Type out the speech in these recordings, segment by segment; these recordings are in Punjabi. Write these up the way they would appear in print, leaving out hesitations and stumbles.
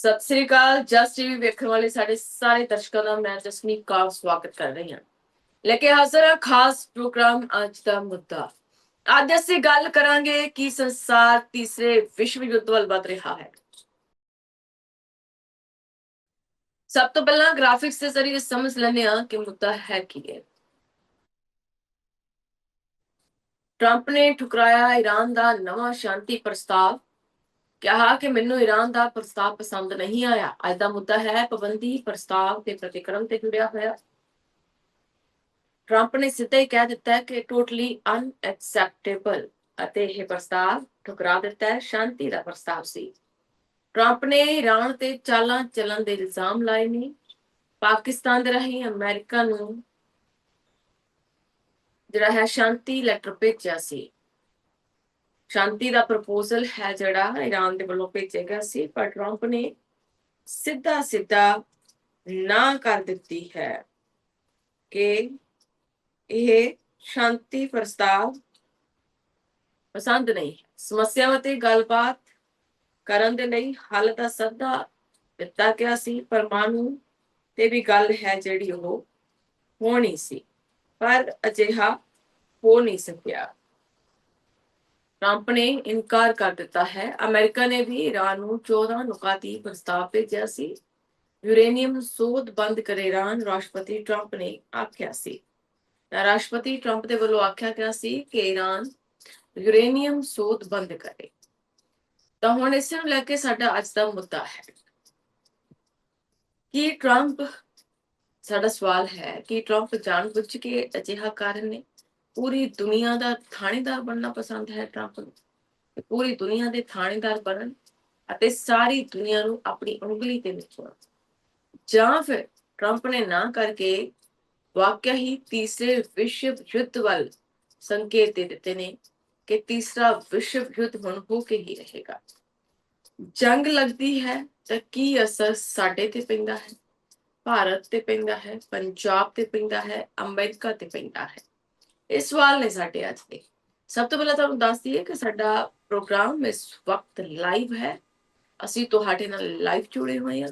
ਸਤਿ ਸ੍ਰੀ ਅਕਾਲ। ਜਸ ਟੀਵੀ ਵੇਖਣ ਵਾਲੇ ਸਾਡੇ ਸਾਰੇ ਦਰਸ਼ਕਾਂ ਦਾ ਮੈਂ ਜਸਮੀਤ ਕੌਰ ਸਵਾਗਤ ਕਰ ਰਹੀ ਹਾਂ। ਲੈ ਕੇ ਹਾਜ਼ਰ ਹਾਂ ਖਾਸ ਪ੍ਰੋਗਰਾਮ ਅੱਜ ਦਾ ਮੁੱਦਾ। ਅੱਜ ਅਸੀਂ ਗੱਲ ਕਰਾਂਗੇ ਕਿ ਸੰਸਾਰ ਤੀਸਰੇ ਵਿਸ਼ਵ ਯੁੱਧ ਵੱਲ ਵਧ ਰਿਹਾ ਹੈ। ਸਭ ਤੋਂ ਪਹਿਲਾਂ ਗ੍ਰਾਫਿਕਸ ਦੇ ਜ਼ਰੀਏ ਸਮਝ ਲੈਂਦੇ ਹਾਂ ਕਿ ਮੁੱਦਾ ਹੈ ਕੀ ਹੈ। ਟਰੰਪ ਨੇ ਠੁਕਰਾਇਆ ਈਰਾਨ ਦਾ ਨਵਾਂ ਸ਼ਾਂਤੀ ਪ੍ਰਸਤਾਵ। ਕਿਹਾ ਕਿ ਮੈਨੂੰ ਈਰਾਨ ਦਾ ਪ੍ਰਸਤਾਵ ਪਸੰਦ ਨਹੀਂ ਆਇਆ। ਅੱਜ ਦਾ ਮੁੱਦਾ ਹੈ ਪਾਬੰਦੀ ਪ੍ਰਸਤਾਵ ਤੇ ਪ੍ਰਤੀਕਰਮ ਤੇ ਜੁੜਿਆ ਹੋਇਆ। ਟਰੰਪ ਨੇ ਸਿੱਧਾ ਹੀ ਕਹਿ ਦਿੱਤਾ ਹੈ ਕਿ ਟੋਟਲੀ ਅਨਐਕਸੈਪਟੇਬਲ ਅਤੇ ਇਹ ਪ੍ਰਸਤਾਵ ਠੁਕਰਾ ਦਿੱਤਾ ਹੈ। ਸ਼ਾਂਤੀ ਦਾ ਪ੍ਰਸਤਾਵ ਸੀ। ਟਰੰਪ ਨੇ ਈਰਾਨ ਤੇ ਚਾਲਾਂ ਚੱਲਣ ਦੇ ਇਲਜ਼ਾਮ ਲਾਏ ਨੇ। ਪਾਕਿਸਤਾਨ ਦੇ ਰਾਹੀਂ ਅਮਰੀਕਾ ਨੂੰ ਜਿਹੜਾ ਹੈ ਸ਼ਾਂਤੀ ਲੈਟਰ ਭੇਜਿਆ ਸੀ। ਸ਼ਾਂਤੀ ਦਾ ਪ੍ਰਪੋਜ਼ਲ ਹੈ ਜਿਹੜਾ ਈਰਾਨ ਦੇ ਵੱਲੋਂ ਭੇਜਿਆ ਗਿਆ ਸੀ, ਪਰ ਟਰੰਪ ਨੇ ਸਿੱਧਾ ਨਾ ਕਰ ਦਿੱਤੀ ਹੈ ਕਿ ਇਹ ਸ਼ਾਂਤੀ ਪ੍ਰਸਤਾਵ ਪਸੰਦ ਨਹੀਂ। ਸਮੱਸਿਆਵਾਂ ਤੇ ਗੱਲਬਾਤ ਕਰਨ ਦੇ ਲਈ ਹੱਲ ਦਾ ਸੱਦਾ ਦਿੱਤਾ ਗਿਆ ਸੀ। ਪਰਮਾਣੂ ਤੇ ਵੀ ਗੱਲ ਹੈ ਜਿਹੜੀ ਉਹ ਹੋਣੀ ਸੀ, ਪਰ ਅਜਿਹਾ ਹੋ ਨਹੀਂ ਸਕਿਆ। ਟਰੰਪ ਨੇ ਇਨਕਾਰ ਕਰ ਦਿੱਤਾ ਹੈ। ਅਮਰੀਕਾ ਨੇ ਵੀ ਈਰਾਨ ਨੂੰ 14 ਨੁਕਾਤੀ ਪ੍ਰਸਤਾਵ ਭੇਜਿਆ ਸੀ। ਯੂਰੇਨੀਅਮ ਸੋਧ ਬੰਦ ਕਰੇ ਈਰਾਨ, ਰਾਸ਼ਟਰਪਤੀ ਟਰੰਪ ਨੇ ਆਖਿਆ ਸੀ। ਰਾਸ਼ਟਰਪਤੀ ਟਰੰਪ ਦੇ ਵੱਲੋਂ ਆਖਿਆ ਗਿਆ ਸੀ ਕਿ ਈਰਾਨ ਯੂਰੇਨੀਅਮ ਸੋਧ ਬੰਦ ਕਰੇ। ਤਾਂ ਹੁਣ ਇਸ ਨੂੰ ਲੈ ਕੇ ਸਾਡਾ ਅੱਜ ਦਾ ਮੁੱਦਾ ਹੈ ਕਿ ਸਾਡਾ ਸਵਾਲ ਹੈ ਕਿ ਟਰੰਪ ਜਾਣਬੁੱਝ ਕੇ ਅਜਿਹਾ ਕਰ ਰਹੇ ਨੇ। ਪੂਰੀ ਦੁਨੀਆ ਦਾ ਥਾਣੇਦਾਰ ਬਣਨਾ ਪਸੰਦ ਹੈ ਟਰੰਪ ਨੂੰ। ਪੂਰੀ ਦੁਨੀਆ ਦੇ ਥਾਣੇਦਾਰ ਬਣਨ ਅਤੇ ਸਾਰੀ ਦੁਨੀਆ ਨੂੰ ਆਪਣੀ ਉਂਗਲੀ ਤੇ ਨਚਾਉਣ, ਜਾਂ ਫਿਰ ਟਰੰਪ ਨੇ ਨਾ ਕਰਕੇ ਵਾਕਿਆ ਹੀ ਤੀਸਰੇ ਵਿਸ਼ਵ ਯੁੱਧ ਵੱਲ ਸੰਕੇਤ ਦੇ ਦਿੱਤੇ ਨੇ ਕਿ ਤੀਸਰਾ ਵਿਸ਼ਵ ਯੁੱਧ ਹੁਣ ਹੋ ਕੇ ਹੀ ਰਹੇਗਾ। ਜੰਗ ਲੱਗਦੀ ਹੈ ਤਾਂ ਕੀ ਅਸਰ ਸਾਡੇ ਤੇ ਪੈਂਦਾ ਹੈ, ਭਾਰਤ ਤੇ ਪੈਂਦਾ ਹੈ, ਪੰਜਾਬ ਤੇ ਪੈਂਦਾ ਹੈ, ਅਮਰੀਕਾ ਤੇ ਪੈਂਦਾ ਹੈ। ਇਹ ਸਵਾਲ ਨੇ ਸਾਡੇ ਅੱਜ ਦੇ। ਸਭ ਤੋਂ ਪਹਿਲਾਂ ਤੁਹਾਨੂੰ ਦੱਸ ਦਈਏ ਕਿ ਸਾਡਾ ਪ੍ਰੋਗਰਾਮ ਇਸ ਵਕਤ ਲਾਈਵ ਹੈ। ਅਸੀਂ ਤੁਹਾਡੇ ਨਾਲ ਲਾਈਵ ਜੁੜੇ ਹੋਏ ਹਾਂ।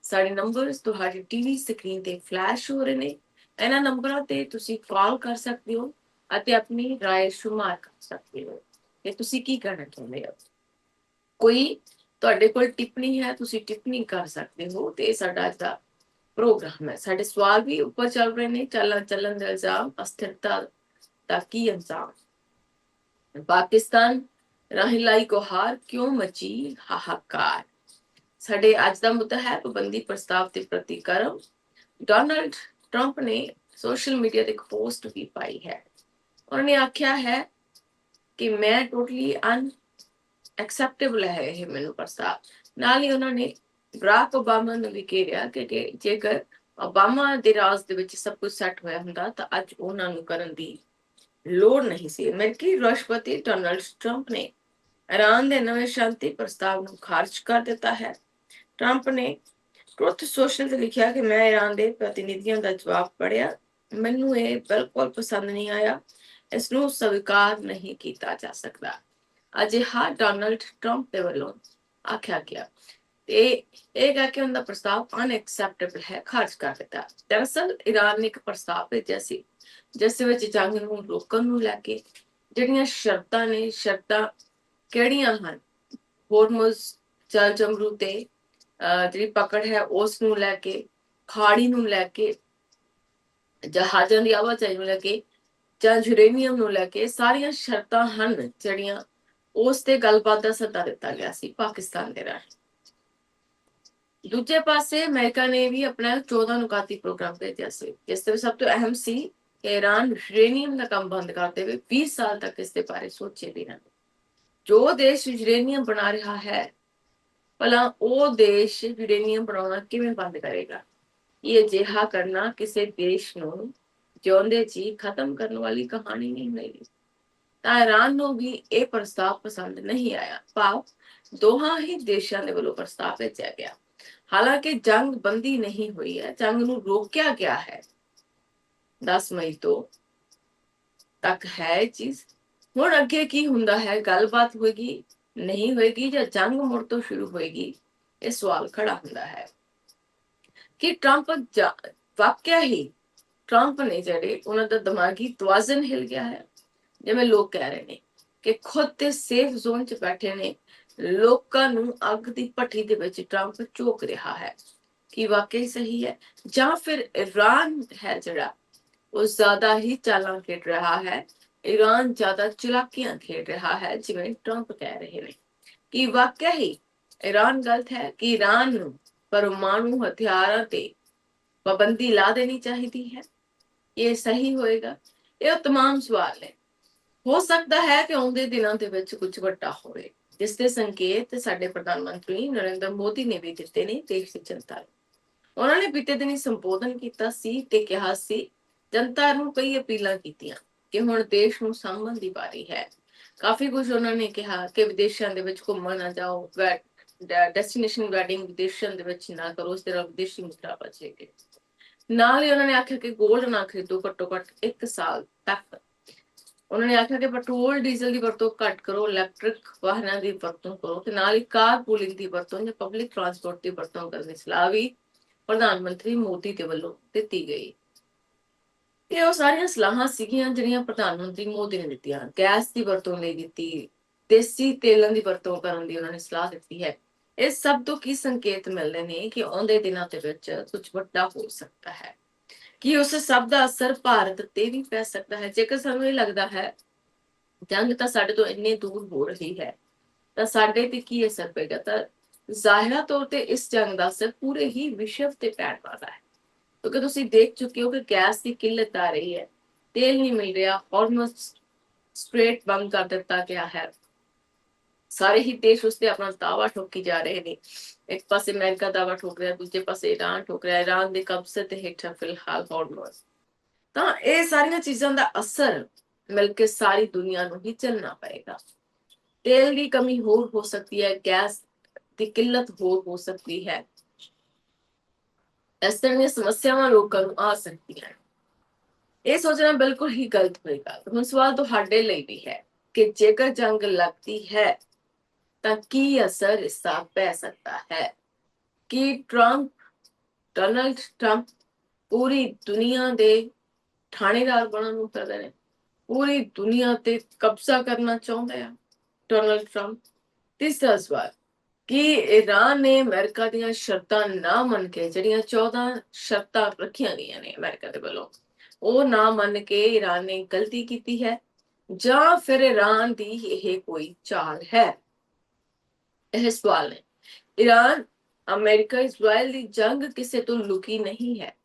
ਸਾਡੇ ਨੰਬਰਸ ਤੁਹਾਡੀ ਟੀਵੀ ਸਕਰੀਨ ਤੇ ਫਲੈਸ਼ ਹੋ ਰਹੇ ਨੇ। ਇਹਨਾਂ ਨੰਬਰਾਂ ਤੇ ਤੁਸੀਂ ਕਾਲ ਕਰ ਸਕਦੇ ਹੋ ਅਤੇ ਆਪਣੀ ਰਾਏ ਸ਼ੁਮਾਰ ਕਰ ਸਕਦੇ ਹੋ ਕਿ ਤੁਸੀਂ ਕੀ ਕਹਿਣਾ ਚਾਹੁੰਦੇ ਹੋ। ਕੋਈ ਤੁਹਾਡੇ ਕੋਲ ਟਿੱਪਣੀ ਹੈ, ਤੁਸੀਂ ਟਿੱਪਣੀ ਕਰ ਸਕਦੇ ਹੋ। ਤੇ ਸਾਡਾ ਅੱਜ ਦਾ ਪ੍ਰੋਗਰਾਮ ਹੈ। ਸਾਡੇ ਸਵਾਲ ਵੀ ਉੱਪਰ ਚੱਲ ਰਹੇ ਨੇ। ਚੱਲਣ ਦਾ ਇਲਜ਼ਾਮ, ਅਸਥਿਰਤਾ ਦਾ ਕੀ ਇਲਜ਼ਾਮ, ਪਾਕਿਸਤਾਨ ਰਾਹੀਂ ਲਾਈ ਗੁਹਾਰ, ਕਿਉਂ ਮਚੀ ਹਾਹਾਕਾਰ। ਸਾਡੇ ਅੱਜ ਦਾ ਮੁੱਦਾ ਹੈ ਪਾਬੰਦੀ ਪ੍ਰਸਤਾਵ ਤੇ ਪ੍ਰਤੀਕਰਮ। ਡੋਨਾਲਡ ਟਰੰਪ ਨੇ ਸੋਸ਼ਲ ਮੀਡੀਆ ਤੇ ਇੱਕ ਪੋਸਟ ਵੀ ਪਾਈ ਹੈ। ਉਹਨਾਂ ਨੇ ਆਖਿਆ ਹੈ ਕਿ ਮੈਂ ਟੋਟਲੀ ਅਨਐਕਸੈਪਟੇਬਲ ਹੈ ਇਹ ਮੈਨੂੰ ਪ੍ਰਸਤਾਵ। ਨਾਲ ਹੀ ਉਹਨਾਂ ਨੇ ਬਰਾਕ ਓਬਾਮਾ ਨੂੰ ਵੀ ਕਿਹਾ ਕਿ ਜੇਕਰ ਓਬਾਮਾ ਦੇ ਰਾਜ ਦੇ ਵਿੱਚ ਸਭ ਕੁਝ ਸੈੱਟ ਹੋਇਆ ਹੁੰਦਾ ਤਾਂ ਅੱਜ ਉਹਨਾਂ ਨੂੰ ਕਰਨ ਦੀ ਲੋੜ ਨਹੀਂ ਸੀ। ਅਮਰੀਕੀ ਰਾਸ਼ਟਰਪਤੀ ਡੋਨਾਲਡ ਟਰੰਪ ਨੇ ਈਰਾਨ ਦੇ ਨਵੇਂ ਸ਼ਾਂਤੀ ਪ੍ਰਸਤਾਵ ਨੂੰ ਖਾਰਜ ਕਰ ਦਿੱਤਾ ਹੈ। ਟਰੰਪ ਨੇ ਟਰੁਥ ਸੋਸ਼ਲ ਤੇ ਲਿਖਿਆ ਕਿ ਮੈਂ ਈਰਾਨ ਦੇ ਪ੍ਰਤੀਨਿਧੀਆਂ ਦਾ ਜਵਾਬ ਪੜ੍ਹਿਆ, ਮੈਨੂੰ ਇਹ ਬਿਲਕੁਲ ਪਸੰਦ ਨਹੀਂ ਆਇਆ, ਇਸ ਨੂੰ ਸਵੀਕਾਰ ਨਹੀਂ ਕੀਤਾ ਜਾ ਸਕਦਾ। ਅਜਿਹਾ ਡੋਨਾਲਡ ਟਰੰਪ ਦੇ ਵੱਲੋਂ ਆਖਿਆ ਗਿਆ ਤੇ ਇਹ ਕਹਿ ਕੇ ਉਹਦਾ ਪ੍ਰਸਤਾਵ ਅਨਐਕਸੈਪਟੇਬਲ ਹੈ, ਖਾਰਜ ਕਰ ਦਿੱਤਾ। ਦਰਅਸਲ ਈਰਾਨ ਨੇ ਇੱਕ ਪ੍ਰਸਤਾਵ ਭੇਜਿਆ ਸੀ ਜਿਸ ਵਿੱਚ ਜੰਗ ਨੂੰ ਰੋਕਣ ਨੂੰ ਲੈ ਕੇ ਜਿਹੜੀਆਂ ਸ਼ਰਤਾਂ ਨੇ, ਸ਼ਰਤਾਂ ਕਿਹੜੀਆਂ ਹਨ, ਹੋਰਮੁਜ਼ ਜਲ ਜਮਰੂ ਤੇ ਜਿਹੜੀ ਪਕੜ ਹੈ ਉਸ ਨੂੰ ਲੈ ਕੇ, ਖਾੜੀ ਨੂੰ ਲੈ ਕੇ, ਜਹਾਜ਼ਾਂ ਦੀ ਆਵਾਜਾਈ ਨੂੰ ਲੈ ਕੇ, ਜਾਂ ਯੂਰੇਨੀਅਮ ਨੂੰ ਲੈ ਕੇ, ਸਾਰੀਆਂ ਸ਼ਰਤਾਂ ਹਨ ਜਿਹੜੀਆਂ ਉਸ ਤੇ ਗੱਲਬਾਤ ਦਾ ਸੱਦਾ ਦਿੱਤਾ ਗਿਆ ਸੀ ਪਾਕਿਸਤਾਨ ਦੇ ਰਾਹੀਂ। ਦੂਜੇ ਪਾਸੇ ਅਮਰੀਕਾ ਨੇ ਵੀ ਆਪਣਾ 14 ਨੁਕਾਤੀ ਪ੍ਰੋਗਰਾਮ ਭੇਜਿਆ ਸੀ, ਜਿਸ ਦੇ ਵਿੱਚ ਸਭ ਤੋਂ ਅਹਿਮ ਸੀ ਕਿ ਈਰਾਨ ਯੂਰੇਨੀਅਮ ਦਾ ਕੰਮ ਬੰਦ ਕਰ ਦੇਵੇ। 20 ਸਾਲ ਤੱਕ ਇਸ ਦੇ ਬਾਰੇ ਸੋਚੇ ਬਿਨਾਂ ਜੋ ਦੇਸ਼ ਯੂਰੇਨੀਅਮ ਬਣਾ ਰਿਹਾ ਹੈ, ਭਲਾ ਉਹ ਦੇਸ਼ ਯੂਰੇਨੀਅਮ ਬਣਾਉਣਾ ਕਿਵੇਂ ਬੰਦ ਕਰੇਗਾ। ਇਹ ਅਜਿਹਾ ਕਰਨਾ ਕਿਸੇ ਦੇਸ਼ ਨੂੰ ਜਿਉਂਦੇ ਜੀ ਖਤਮ ਕਰਨ ਵਾਲੀ ਕਹਾਣੀ ਨਹੀਂ ਹੋਏਗੀ। ਤਾਂ ਈਰਾਨ ਨੂੰ ਵੀ ਇਹ ਪ੍ਰਸਤਾਵ ਪਸੰਦ ਨਹੀਂ ਆਇਆ। ਭਾਵ ਦੋਹਾਂ ਹੀ ਦੇਸ਼ਾਂ ਦੇ ਵੱਲੋਂ ਪ੍ਰਸਤਾਵ ਭੇਜਿਆ ਗਿਆ। ਹਾਲਾਂਕਿ ਜੰਗ ਬੰਦੀ ਨਹੀਂ ਹੋਈ ਹੈ, ਜੰਗ ਨੂੰ ਰੋਕਿਆ ਗਿਆ ਹੈ 10 ਮਈ ਤੋਂ ਤੱਕ ਹੈ ਇਹ ਚੀਜ਼। ਹੁਣ ਅੱਗੇ ਕੀ ਹੁੰਦਾ ਹੈ, ਗੱਲਬਾਤ ਹੋਏਗੀ, ਨਹੀਂ ਹੋਏਗੀ, ਜਾਂ ਜੰਗ ਮੁੜ ਤੋਂ ਸ਼ੁਰੂ ਹੋਏਗੀ, ਇਹ ਸਵਾਲ ਖੜਾ ਹੁੰਦਾ ਹੈ ਕਿ ਟਰੰਪ ਵਾਕਿਆ ਹੀ ਟਰੰਪ ਨੇ ਜਿਹੜੇ ਉਹਨਾਂ ਦਾ ਦਿਮਾਗੀ ਤਵਾਜ਼ਨ ਹਿਲ ਗਿਆ ਹੈ। ਜਿਵੇਂ ਲੋਕ ਕਹਿ ਰਹੇ ਨੇ ਕਿ ਖੁਦ ਤੇ ਸੇਫ ਜ਼ੋਨ 'ਚ ਬੈਠੇ ਨੇ, ਲੋਕਾਂ ਨੂੰ ਅੱਗ ਦੀ ਭੱਠੀ ਦੇ ਵਿੱਚ ਟਰੰਪ ਝੋਕ ਰਿਹਾ ਹੈ। ਕੀ ਵਾਕਈ ਸਹੀ ਹੈ, ਜਾਂ ਫਿਰ ਈਰਾਨ ਹੈ ਜਿਹੜਾ ਉਹ ਜ਼ਿਆਦਾ ਹੀ ਚਾਲਾਂ ਖੇਡ ਰਿਹਾ ਹੈ, ਈਰਾਨ ਜ਼ਿਆਦਾ ਚਲਾਕੀਆਂ ਖੇਡ ਰਿਹਾ ਹੈ ਜਿਵੇਂ ਟਰੰਪ ਕਹਿ ਰਹੇ ਨੇ? ਕੀ ਵਾਕਿਆ ਹੀ ਈਰਾਨ ਗਲਤ ਹੈ? ਕਿ ਈਰਾਨ ਨੂੰ ਪਰਮਾਣੂ ਹਥਿਆਰਾਂ ਤੇ ਪਾਬੰਦੀ ਲਾ ਦੇਣੀ ਚਾਹੀਦੀ ਹੈ? ਇਹ ਸਹੀ ਹੋਏਗਾ? ਇਹ तमाम ਸਵਾਲ ਨੇ। ਹੋ ਸਕਦਾ ਹੈ ਕਿ ਆਉਂਦੇ ਦਿਨਾਂ ਦੇ ਵਿੱਚ ਕੁਝ ਵੱਡਾ ਹੋਵੇ, ਜਿਸ ਦੇ ਸੰਕੇਤ ਸਾਡੇ ਪ੍ਰਧਾਨ ਮੰਤਰੀ ਨਰਿੰਦਰ ਮੋਦੀ ਨੇ ਵੀ ਦਿੱਤੇ ਨੇ ਦੇਸ਼ ਦੀ ਜਨਤਾ ਨੂੰ। ਉਹਨਾਂ ਨੇ ਬੀਤੇ ਦਿਨੀ ਸੰਬੋਧਨ ਕੀਤਾ ਸੀ ਤੇ ਕਿਹਾ ਸੀ, ਜਨਤਾ ਨੂੰ ਕਈ ਅਪੀਲਾਂ ਕੀਤੀਆਂ ਕਿ ਹੁਣ ਦੇਸ਼ ਨੂੰ ਸਾਂਭਣ ਦੀ ਵਾਰੀ ਹੈ। ਕਾਫੀ ਕੁਝ ਉਹਨਾਂ ਨੇ ਕਿਹਾ ਕਿ ਵਿਦੇਸ਼ਾਂ ਦੇ ਵਿੱਚ ਘੁੰਮਣ ਨਾ ਜਾਓ, ਡੈਸਟੀਨੇਸ਼ਨ ਵੈਡਿੰਗ ਵਿਦੇਸ਼ਾਂ ਦੇ ਵਿੱਚ ਨਾ ਕਰੋ, ਇਸ ਤਰ੍ਹਾਂ ਵਿਦੇਸ਼ੀ ਮੁਦਰਾ ਬਚੇਗੀ। ਨਾਲ ਹੀ ਉਹਨਾਂ ਨੇ ਆਖਿਆ ਕਿ ਗੋਲਡ ਨਾ ਖਰੀਦੋ ਘੱਟੋ ਘੱਟ 1 ਸਾਲ ਤੱਕ। ਉਹਨਾਂ ਨੇ ਆਖਿਆ ਕਿ ਪੈਟਰੋਲ ਡੀਜ਼ਲ ਦੀ ਵਰਤੋਂ ਘੱਟ ਕਰੋ, ਇਲੈਕਟ੍ਰਿਕ ਵਾਹਨਾਂ ਦੀ ਵਰਤੋਂ ਕਰੋ ਤੇ ਨਾਲ ਹੀ ਕਾਰ ਪੂਲਿੰਗ ਦੀ ਵਰਤੋਂ ਜਾਂ ਪਬਲਿਕ ਟਰਾਂਸਪੋਰਟ ਦੀ ਵਰਤੋਂ ਕਰਨ ਦੀ ਸਲਾਹ ਵੀ ਪ੍ਰਧਾਨ ਮੰਤਰੀ ਮੋਦੀ ਦੇ ਵੱਲੋਂ ਦਿੱਤੀ ਗਈ। ਇਹ ਉਹ ਸਾਰੀਆਂ ਸਲਾਹਾਂ ਸੀਗੀਆਂ ਜਿਹੜੀਆਂ ਪ੍ਰਧਾਨ ਮੰਤਰੀ ਮੋਦੀ ਨੇ ਦਿੱਤੀਆਂ। ਗੈਸ ਦੀ ਵਰਤੋਂ ਲਈ ਦਿੱਤੀ, ਦੇਸੀ ਤੇਲਾਂ ਦੀ ਵਰਤੋਂ ਕਰਨ ਦੀ ਉਹਨਾਂ ਨੇ ਸਲਾਹ ਦਿੱਤੀ ਹੈ। ਇਹ ਸਭ ਤੋਂ ਕੀ ਸੰਕੇਤ ਮਿਲਦੇ ਨੇ ਕਿ ਆਉਂਦੇ ਦਿਨਾਂ ਦੇ ਵਿੱਚ ਕੁਝ ਵੱਡਾ ਹੋ ਸਕਦਾ ਹੈ। ਕਿ ਉਸ ਸਭ ਦਾ ਅਸਰ ਭਾਰਤ ਤੇ ਵੀ ਪੈ ਸਕਦਾ ਹੈ। ਜੇਕਰ ਸਾਨੂੰ ਇਹ ਲੱਗਦਾ ਹੈ ਜੰਗ ਤਾਂ ਸਾਡੇ ਤੋਂ ਇੰਨੇ ਦੂਰ ਹੋ ਰਹੀ ਹੈ ਤਾਂ ਸਾਡੇ ਤੇ ਕੀ ਅਸਰ ਪਏਗਾ, ਤਾਂ ਜ਼ਾਹਿਰਾ ਤੌਰ ਤੇ ਇਸ ਜੰਗ ਦਾ ਅਸਰ ਪੂਰੇ ਹੀ ਵਿਸ਼ਵ ਤੇ ਪੈਣ ਵਾਲਾ ਹੈ। ਕਿਉਂਕਿ ਤੁਸੀਂ ਦੇਖ ਚੁੱਕੇ ਹੋ ਕਿ ਗੈਸ ਦੀ ਕਿੱਲਤ ਆ ਰਹੀ ਹੈ, ਤੇਲ ਨਹੀਂ ਮਿਲ ਰਿਹਾ, ਹਾਰਮੋਜ਼ ਸਟ੍ਰੇਟ ਬੰਦ ਕਰ ਦਿੱਤਾ ਗਿਆ ਹੈ। ਸਾਰੇ ਹੀ ਦੇਸ਼ ਉਸ ਤੇ ਆਪਣਾ ਦਾਅਵਾ ਠੋਕੀ ਜਾ ਰਹੇ ਨੇ। ਇੱਕ ਪਾਸੇ ਅਮਰੀਕਾ ਦਾਅਵਾ ਠੋਕ ਰਿਹਾ, ਦੂਜੇ ਪਾਸੇ ਈਰਾਨ ਠੋਕ ਰਿਹਾ। ਈਰਾਨ ਦੇ ਕਬਜ਼ੇ ਤੇ ਹੇਠ ਫਿਲਹਾਲ ਹਾਰਮੋਜ਼। ਤਾਂ ਇਹ ਸਾਰੀਆਂ ਚੀਜ਼ਾਂ ਦਾ ਅਸਰ ਮਿਲ ਕੇ ਸਾਰੀ ਦੁਨੀਆ ਨੂੰ ਹੀ ਝੱਲਣਾ ਪਏਗਾ। ਤੇਲ ਦੀ ਕਮੀ ਹੋਰ ਹੋ ਸਕਦੀ ਹੈ, ਗੈਸ ਦੀ ਕਿੱਲਤ ਹੋਰ ਹੋ ਸਕਦੀ ਹੈ। ਇਸ ਤਰ੍ਹਾਂ ਦੀਆਂ ਸਮੱਸਿਆਵਾਂ ਲੋਕਾਂ ਨੂੰ ਆ ਸਕਦੀਆਂ। ਇਹ ਸੋਚਣਾ ਬਿਲਕੁਲ ਹੀ ਗਲਤ ਹੋਏਗਾ। ਹੁਣ ਸਵਾਲ ਤੁਹਾਡੇ ਲਈ ਵੀ ਹੈ ਕਿ ਜੇਕਰ ਜੰਗ ਲੱਗਦੀ ਹੈ ਤਾਂ ਕੀ ਅਸਰ ਇਸਦਾ ਪੈ ਸਕਦਾ ਹੈ? ਕਿ ਡੋਨਾਲਡ ਟਰੰਪ ਪੂਰੀ ਦੁਨੀਆ ਦੇ ਥਾਣੇਦਾਰ ਬਣਨ ਨੂੰ ਫਿਰਦੇ ਨੇ, ਪੂਰੀ ਦੁਨੀਆ ਤੇ ਕਬਜ਼ਾ ਕਰਨਾ ਚਾਹੁੰਦੇ ਆ ਡੋਨਾਲਡ ਟਰੰਪ? ਤੀਸਰਾ ਸਵਾਲ, ਕਿ ਈਰਾਨ ਨੇ ਅਮਰੀਕਾ ਦੀਆਂ ਸ਼ਰਤਾਂ ਨਾ ਮੰਨ ਕੇ, ਜਿਹੜੀਆਂ 14 ਸ਼ਰਤਾਂ ਰੱਖੀਆਂ ਗਈਆਂ ਨੇ ਅਮਰੀਕਾ ਦੇ ਵੱਲੋਂ, ਉਹ ਨਾ ਮੰਨ ਕੇ ਈਰਾਨ ਨੇ ਗਲਤੀ ਕੀਤੀ ਹੈ, ਜਾਂ ਫਿਰ ਈਰਾਨ ਦੀ ਇਹ ਕੋਈ ਚਾਲ ਹੈ? ਇਹ ਸਵਾਲ ਨੇ। ਈਰਾਨ ਅਮਰੀਕਾ ਇਜ਼ਰਾਈਲ ਦੀ ਜੰਗ ਕਿਸੇ ਤੋਂ ਲੁਕੀ ਨਹੀਂ ਹੈ।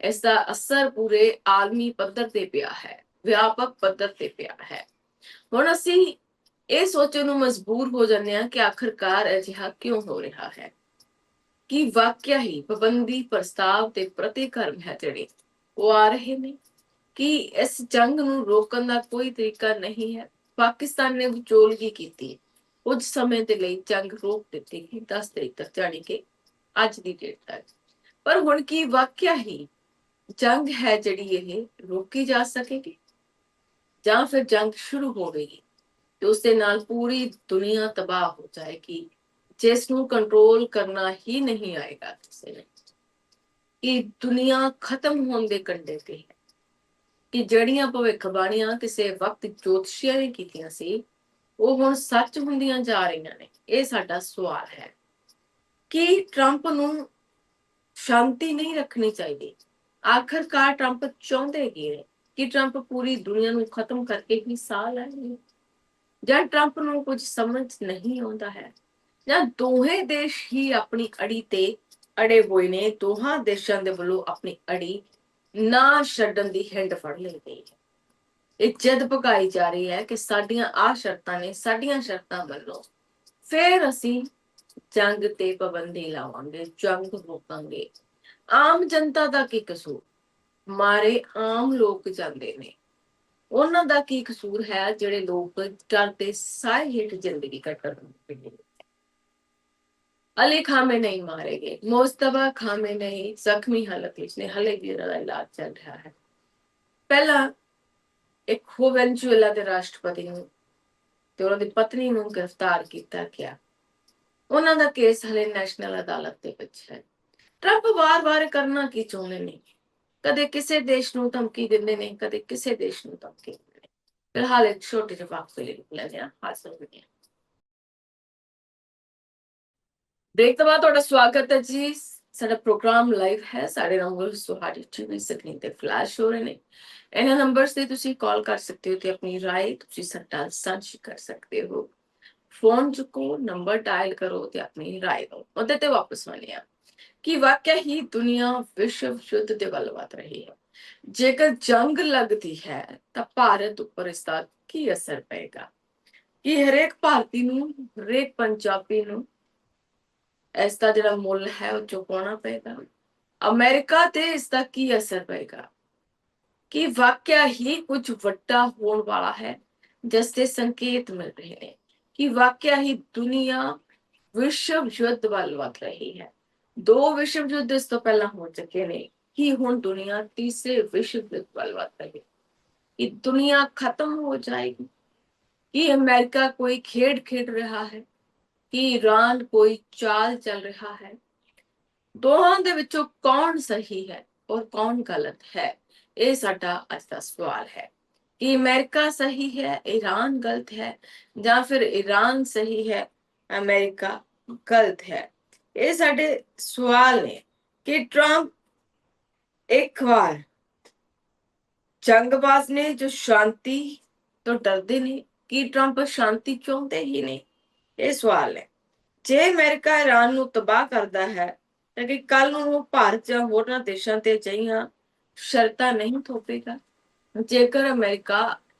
ਇਸ ਦਾ ਅਸਰ ਪੂਰੇ ਆਲਮੀ ਪੱਧਰ ਤੇ ਪਿਆ ਹੈ, ਵਿਆਪਕ ਪੱਧਰ ਤੇ ਪਿਆ ਹੈ। ਹੁਣ ਅਸੀਂ ਇਹ ਸੋਚਣ ਨੂੰ ਮਜਬੂਰ ਹੋ ਜਾਂਦੇ ਹਾਂ ਕਿ ਆਖਰਕਾਰ ਅਜਿਹਾ ਕਿਉਂ ਹੋ ਰਿਹਾ ਹੈ। ਕਿ ਵਾਕਿਆ ਹੀ ਪਾਬੰਦੀ ਪ੍ਰਸਤਾਵ ਤੇ ਪ੍ਰਤੀਕਰਮ ਹੈ ਜਿਹੜੇ ਉਹ ਆ ਰਹੇ ਨੇ? ਕਿ ਇਸ ਜੰਗ ਨੂੰ ਰੋਕਣ ਦਾ ਕੋਈ ਤਰੀਕਾ ਨਹੀਂ ਹੈ? ਪਾਕਿਸਤਾਨ ਨੇ ਵਿਚੋਲਗੀ ਕੀਤੀ, ਕੁਝ ਸਮੇਂ ਦੇ ਲਈ ਜੰਗ ਰੋਕ ਦਿੱਤੀ ਗਈ, 10 ਤਰੀਕ ਤੱਕ, ਜਾਣੀ ਕਿ ਅੱਜ ਦੀ ਡੇਟ ਤੱਕ। ਪਰ ਹੁਣ ਕੀ ਵਾਕਿਆ ਹੀ ਜੰਗ ਹੈ ਜਿਹੜੀ ਇਹ ਰੋਕੀ ਜਾ ਸਕੇਗੀ, ਜਾਂ ਫਿਰ ਜੰਗ ਸ਼ੁਰੂ ਹੋਵੇਗੀ ਤੇ ਉਸ ਦੇ ਨਾਲ ਪੂਰੀ ਦੁਨੀਆ ਤਬਾਹ ਹੋ ਜਾਏਗੀ, ਜਿਸ ਨੂੰ ਕੰਟਰੋਲ ਕਰਨਾ ਹੀ ਨਹੀਂ ਆਏਗਾ ਕਿਸੇ ਨੇ? ਕਿ ਦੁਨੀਆ ਖਤਮ ਹੋਣ ਦੇ ਕੰਢੇ ਤੇ ਹੈ। ਕਿ ਜਿਹੜੀਆਂ ਭਵਿੱਖਬਾਣੀਆਂ ਕਿਸੇ ਵਕਤ ਜੋਤਸ਼ੀਆਂ ਨੇ ਕੀਤੀਆਂ ਸੀ, ਉਹ ਹੁਣ ਸੱਚ ਹੁੰਦੀਆਂ ਜਾ ਰਹੀਆਂ ਨੇ। ਇਹ ਸਾਡਾ ਸਵਾਲ ਹੈ। ਕਿ ਟਰੰਪ ਨੂੰ ਸ਼ਾਂਤੀ ਨਹੀਂ ਰੱਖਣੀ ਚਾਹੀਦੀ? ਆਖਰਕਾਰ ਟਰੰਪ ਚਾਹੁੰਦੇ ਕੀ ਨੇ? ਕਿ ਟਰੰਪ ਪੂਰੀ ਦੁਨੀਆ ਨੂੰ ਖਤਮ ਕਰਕੇ ਹੀ ਸਾਹ ਲੈਣਗੇ, ਜਾਂ ਟਰੰਪ ਨੂੰ ਕੁਝ ਸਮਝ ਨਹੀਂ ਆਉਂਦਾ ਹੈ, ਜਾਂ ਦੋਹੇ ਦੇਸ਼ ਹੀ ਆਪਣੀ ਅੜੀ ਤੇ ਅੜੇ ਹੋਏ ਨੇ, ਦੋਹਾਂ ਦੇਸ਼ਾਂ ਦੇ ਵੱਲੋਂ ਆਪਣੀ ਅੜੀ ਨਾ ਛੱਡਣ ਦੀ ਹਿੰਡ ਫੜ ਲਈ ਗਈ ਹੈ। ਇਹ ਜਿੱਦ ਭਗਾਈ ਜਾ ਰਹੀ ਹੈ ਕਿ ਸਾਡੀਆਂ ਆਹ ਸ਼ਰਤਾਂ ਨੇ, ਸਾਡੀਆਂ ਸ਼ਰਤਾਂ ਵੱਲੋਂ ਫਿਰ ਅਸੀਂ ਜੰਗ ਤੇ ਪਾਬੰਦੀ ਲਾਵਾਂਗੇ, ਜੰਗ ਰੋਕਾਂਗੇ। ਆਮ ਜਨਤਾ ਦਾ ਕੀ ਕਸੂਰ? ਮਾਰੇ ਆਮ ਲੋਕ ਜਾਂਦੇ ਨੇ, ਉਹਨਾਂ ਦਾ ਕੀ ਕਸੂਰ ਹੈ ਜਿਹੜੇ ਲੋਕ ਡਰ ਦੇ ਸਾਏ ਹੇਠ ਜ਼ਿੰਦਗੀ ਕੱਟਣ? ਅਲੀ ਖਾਮੇਨੀ ਮਾਰੇ ਗਏ, ਮੁਜਤਬਾ ਖਾਮੇਨੀ ਜ਼ਖਮੀ ਹਾਲਤ ਵਿੱਚ ਨੇ, ਹਲੇ ਵੀ ਉਹਦਾ ਇਲਾਜ ਚੱਲ ਰਿਹਾ ਹੈ। ਪਹਿਲਾਂ ਇੱਕ ਵੈਨਜ਼ੂਏਲਾ ਦੇ ਰਾਸ਼ਟਰਪਤੀ ਨੂੰ ਤੇ ਉਹਨਾਂ ਦੀ ਪਤਨੀ ਨੂੰ ਗ੍ਰਿਫਤਾਰ ਕੀਤਾ ਗਿਆ। ਉਹਨਾਂ ਦਾ ਕੇਸ ਹਲੇ ਨੈਸ਼ਨਲ ਅਦਾਲਤ ਦੇ ਵਿੱਚ ਹੈ। ਟਰੰਪ ਵਾਰ-ਵਾਰ ਕਰਨਾ ਕੀ ਚਾਹੁੰਦੇ ਨੇ, ਕਦੇ ਕਿਸੇ ਦੇਸ਼ ਨੂੰ ਧਮਕੀ ਦਿੰਦੇ ਨੇ, ਕਦੇ ਕਿਸੇ ਦੇਸ਼ ਨੂੰ ਧਮਕੀ ਦਿੰਦੇ ਨੇ। ਫਿਲਹਾਲ ਇੱਕ ਛੋਟੇ ਜਿਹੇ ਵਕਫੇ ਲਈ ਲੈਂਦੇ ਹਾਂ, ਹਾਜ਼ਰ ਹੋਈਏ। ਬ੍ਰੇਕ ਤੋਂ ਬਾਅਦ ਤੁਹਾਡਾ ਸਵਾਗਤ ਹੈ ਜੀ। ਸਾਡਾ ਪ੍ਰੋਗਰਾਮ ਲਾਈਵ ਹੈ, ਸਾਡੇ ਨੰਬਰ ਤੁਹਾਡੀ ਟੀਵੀ ਸਕਰੀਨ ਤੇ ਫਲੈਸ਼ ਹੋ ਰਹੇ ਨੇ। ਇਹਨਾਂ ਨੰਬਰਸ ਤੇ ਤੁਸੀਂ ਕਾਲ ਕਰ ਸਕਦੇ ਹੋ ਤੇ ਆਪਣੀ ਰਾਏ ਤੁਸੀਂ ਸਾਡੇ ਨਾਲ ਸਾਂਝੀ ਕਰ ਸਕਦੇ ਹੋ। ਫੋਨ ਚੁੱਕੋ, ਨੰਬਰ ਡਾਇਲ ਕਰੋ ਤੇ ਆਪਣੀ ਰਾਏ ਦਿਓ। ਉਹਦੇ ਤੇ ਵਾਪਸ ਆਉਂਦੇ ਹਾਂ ਕਿ ਵਾਕਿਆ ਹੀ ਦੁਨੀਆ ਵਿਸ਼ਵ ਯੁੱਧ ਦੇ ਵੱਲ ਵਧ ਰਹੀ ਹੈ। ਜੇਕਰ ਜੰਗ ਲੱਗਦੀ ਹੈ ਤਾਂ ਭਾਰਤ ਉੱਪਰ ਇਸ ਦਾ ਕੀ ਅਸਰ ਪਏਗਾ? ਕਿ ਹਰੇਕ ਭਾਰਤੀ ਨੂੰ, ਹਰੇਕ ਪੰਜਾਬੀ ਨੂੰ ਇਸ ਦਾ ਜਿਹੜਾ ਮੁੱਲ ਹੈ ਉਹ ਚੁਕਾਉਣਾ ਪਏਗਾ। ਅਮਰੀਕਾ ਤੇ ਇਸ ਦਾ ਕੀ ਅਸਰ ਪਏਗਾ? ਕਿ ਵਾਕਿਆ ਹੀ ਕੁਝ ਵੱਡਾ ਹੋਣ ਵਾਲਾ ਹੈ, ਜਿਸ ਦੇ ਸੰਕੇਤ ਮਿਲ ਰਹੇ ਨੇ ਕਿ ਵਾਕਿਆ ਹੀ ਦੁਨੀਆ ਵਿਸ਼ਵ ਯੁੱਧ ਵੱਲ ਵਧ ਰਹੀ ਹੈ। 2 ਵਿਸ਼ਵ ਯੁੱਧ ਇਸ ਤੋਂ ਪਹਿਲਾਂ ਹੋ ਚੁੱਕੇ ਨੇ, ਕਿ ਹੁਣ ਦੁਨੀਆ ਤੀਸਰੇ ਵਿਸ਼ਵ ਯੁੱਧ ਵੱਲ ਵਧ ਰਹੀ ਹੈ। ਕਿ ਦੁਨੀਆ ਖਤਮ ਹੋ ਜਾਏਗੀ? ਕਿ ਅਮਰੀਕਾ ਕੋਈ ਖੇਡ ਖੇਡ ਰਿਹਾ ਹੈ? ਕਿ ਈਰਾਨ ਕੋਈ ਚਾਲ ਚੱਲ ਰਿਹਾ ਹੈ? ਦੋਹਾਂ ਦੇ ਵਿੱਚੋਂ ਕੌਣ ਸਹੀ ਹੈ ਔਰ ਕੌਣ ਗਲਤ ਹੈ? ਇਹ ਸਾਡਾ ਅੱਜ ਦਾ ਸਵਾਲ ਹੈ ਕਿ ਅਮਰੀਕਾ ਸਹੀ ਹੈ, ਈਰਾਨ ਗਲਤ ਹੈ, ਜਾਂ ਫਿਰ ਈਰਾਨ ਸਹੀ ਹੈ, ਅਮਰੀਕਾ ਗਲਤ ਹੈ। ਇਹ ਸਾਡੇ ਸਵਾਲ ਨੇ ਕਿ ਟਰੰਪ ਇੱਕ ਵਾਰ ਜੰਗਬਾਜ਼ ਨੇ ਜੋ ਸ਼ਾਂਤੀ ਤੋਂ ਡਰਦੇ ਨੇ, ਕਿ ਟਰੰਪ ਸ਼ਾਂਤੀ ਚਾਹੁੰਦੇ ਹੀ ਨਹੀਂ? ਇਹ ਸਵਾਲ ਹੈ। ਜੇ ਅਮਰੀਕਾ ਈਰਾਨ ਨੂੰ ਤਬਾਹ ਕਰਦਾ ਹੈ ਤਾਂ ਕਿ ਕੱਲ ਨੂੰ ਉਹ ਭਾਰਤ ਜਾਂ ਹੋਰਨਾਂ ਦੇਸ਼ਾਂ ਤੇ ਅਜਿਹੀਆਂ ਸ਼ਰਤਾਂ ਨਹੀਂ ਥੋਪੇਗਾ? ਜੇਕਰ ਅਮਰੀਕਾ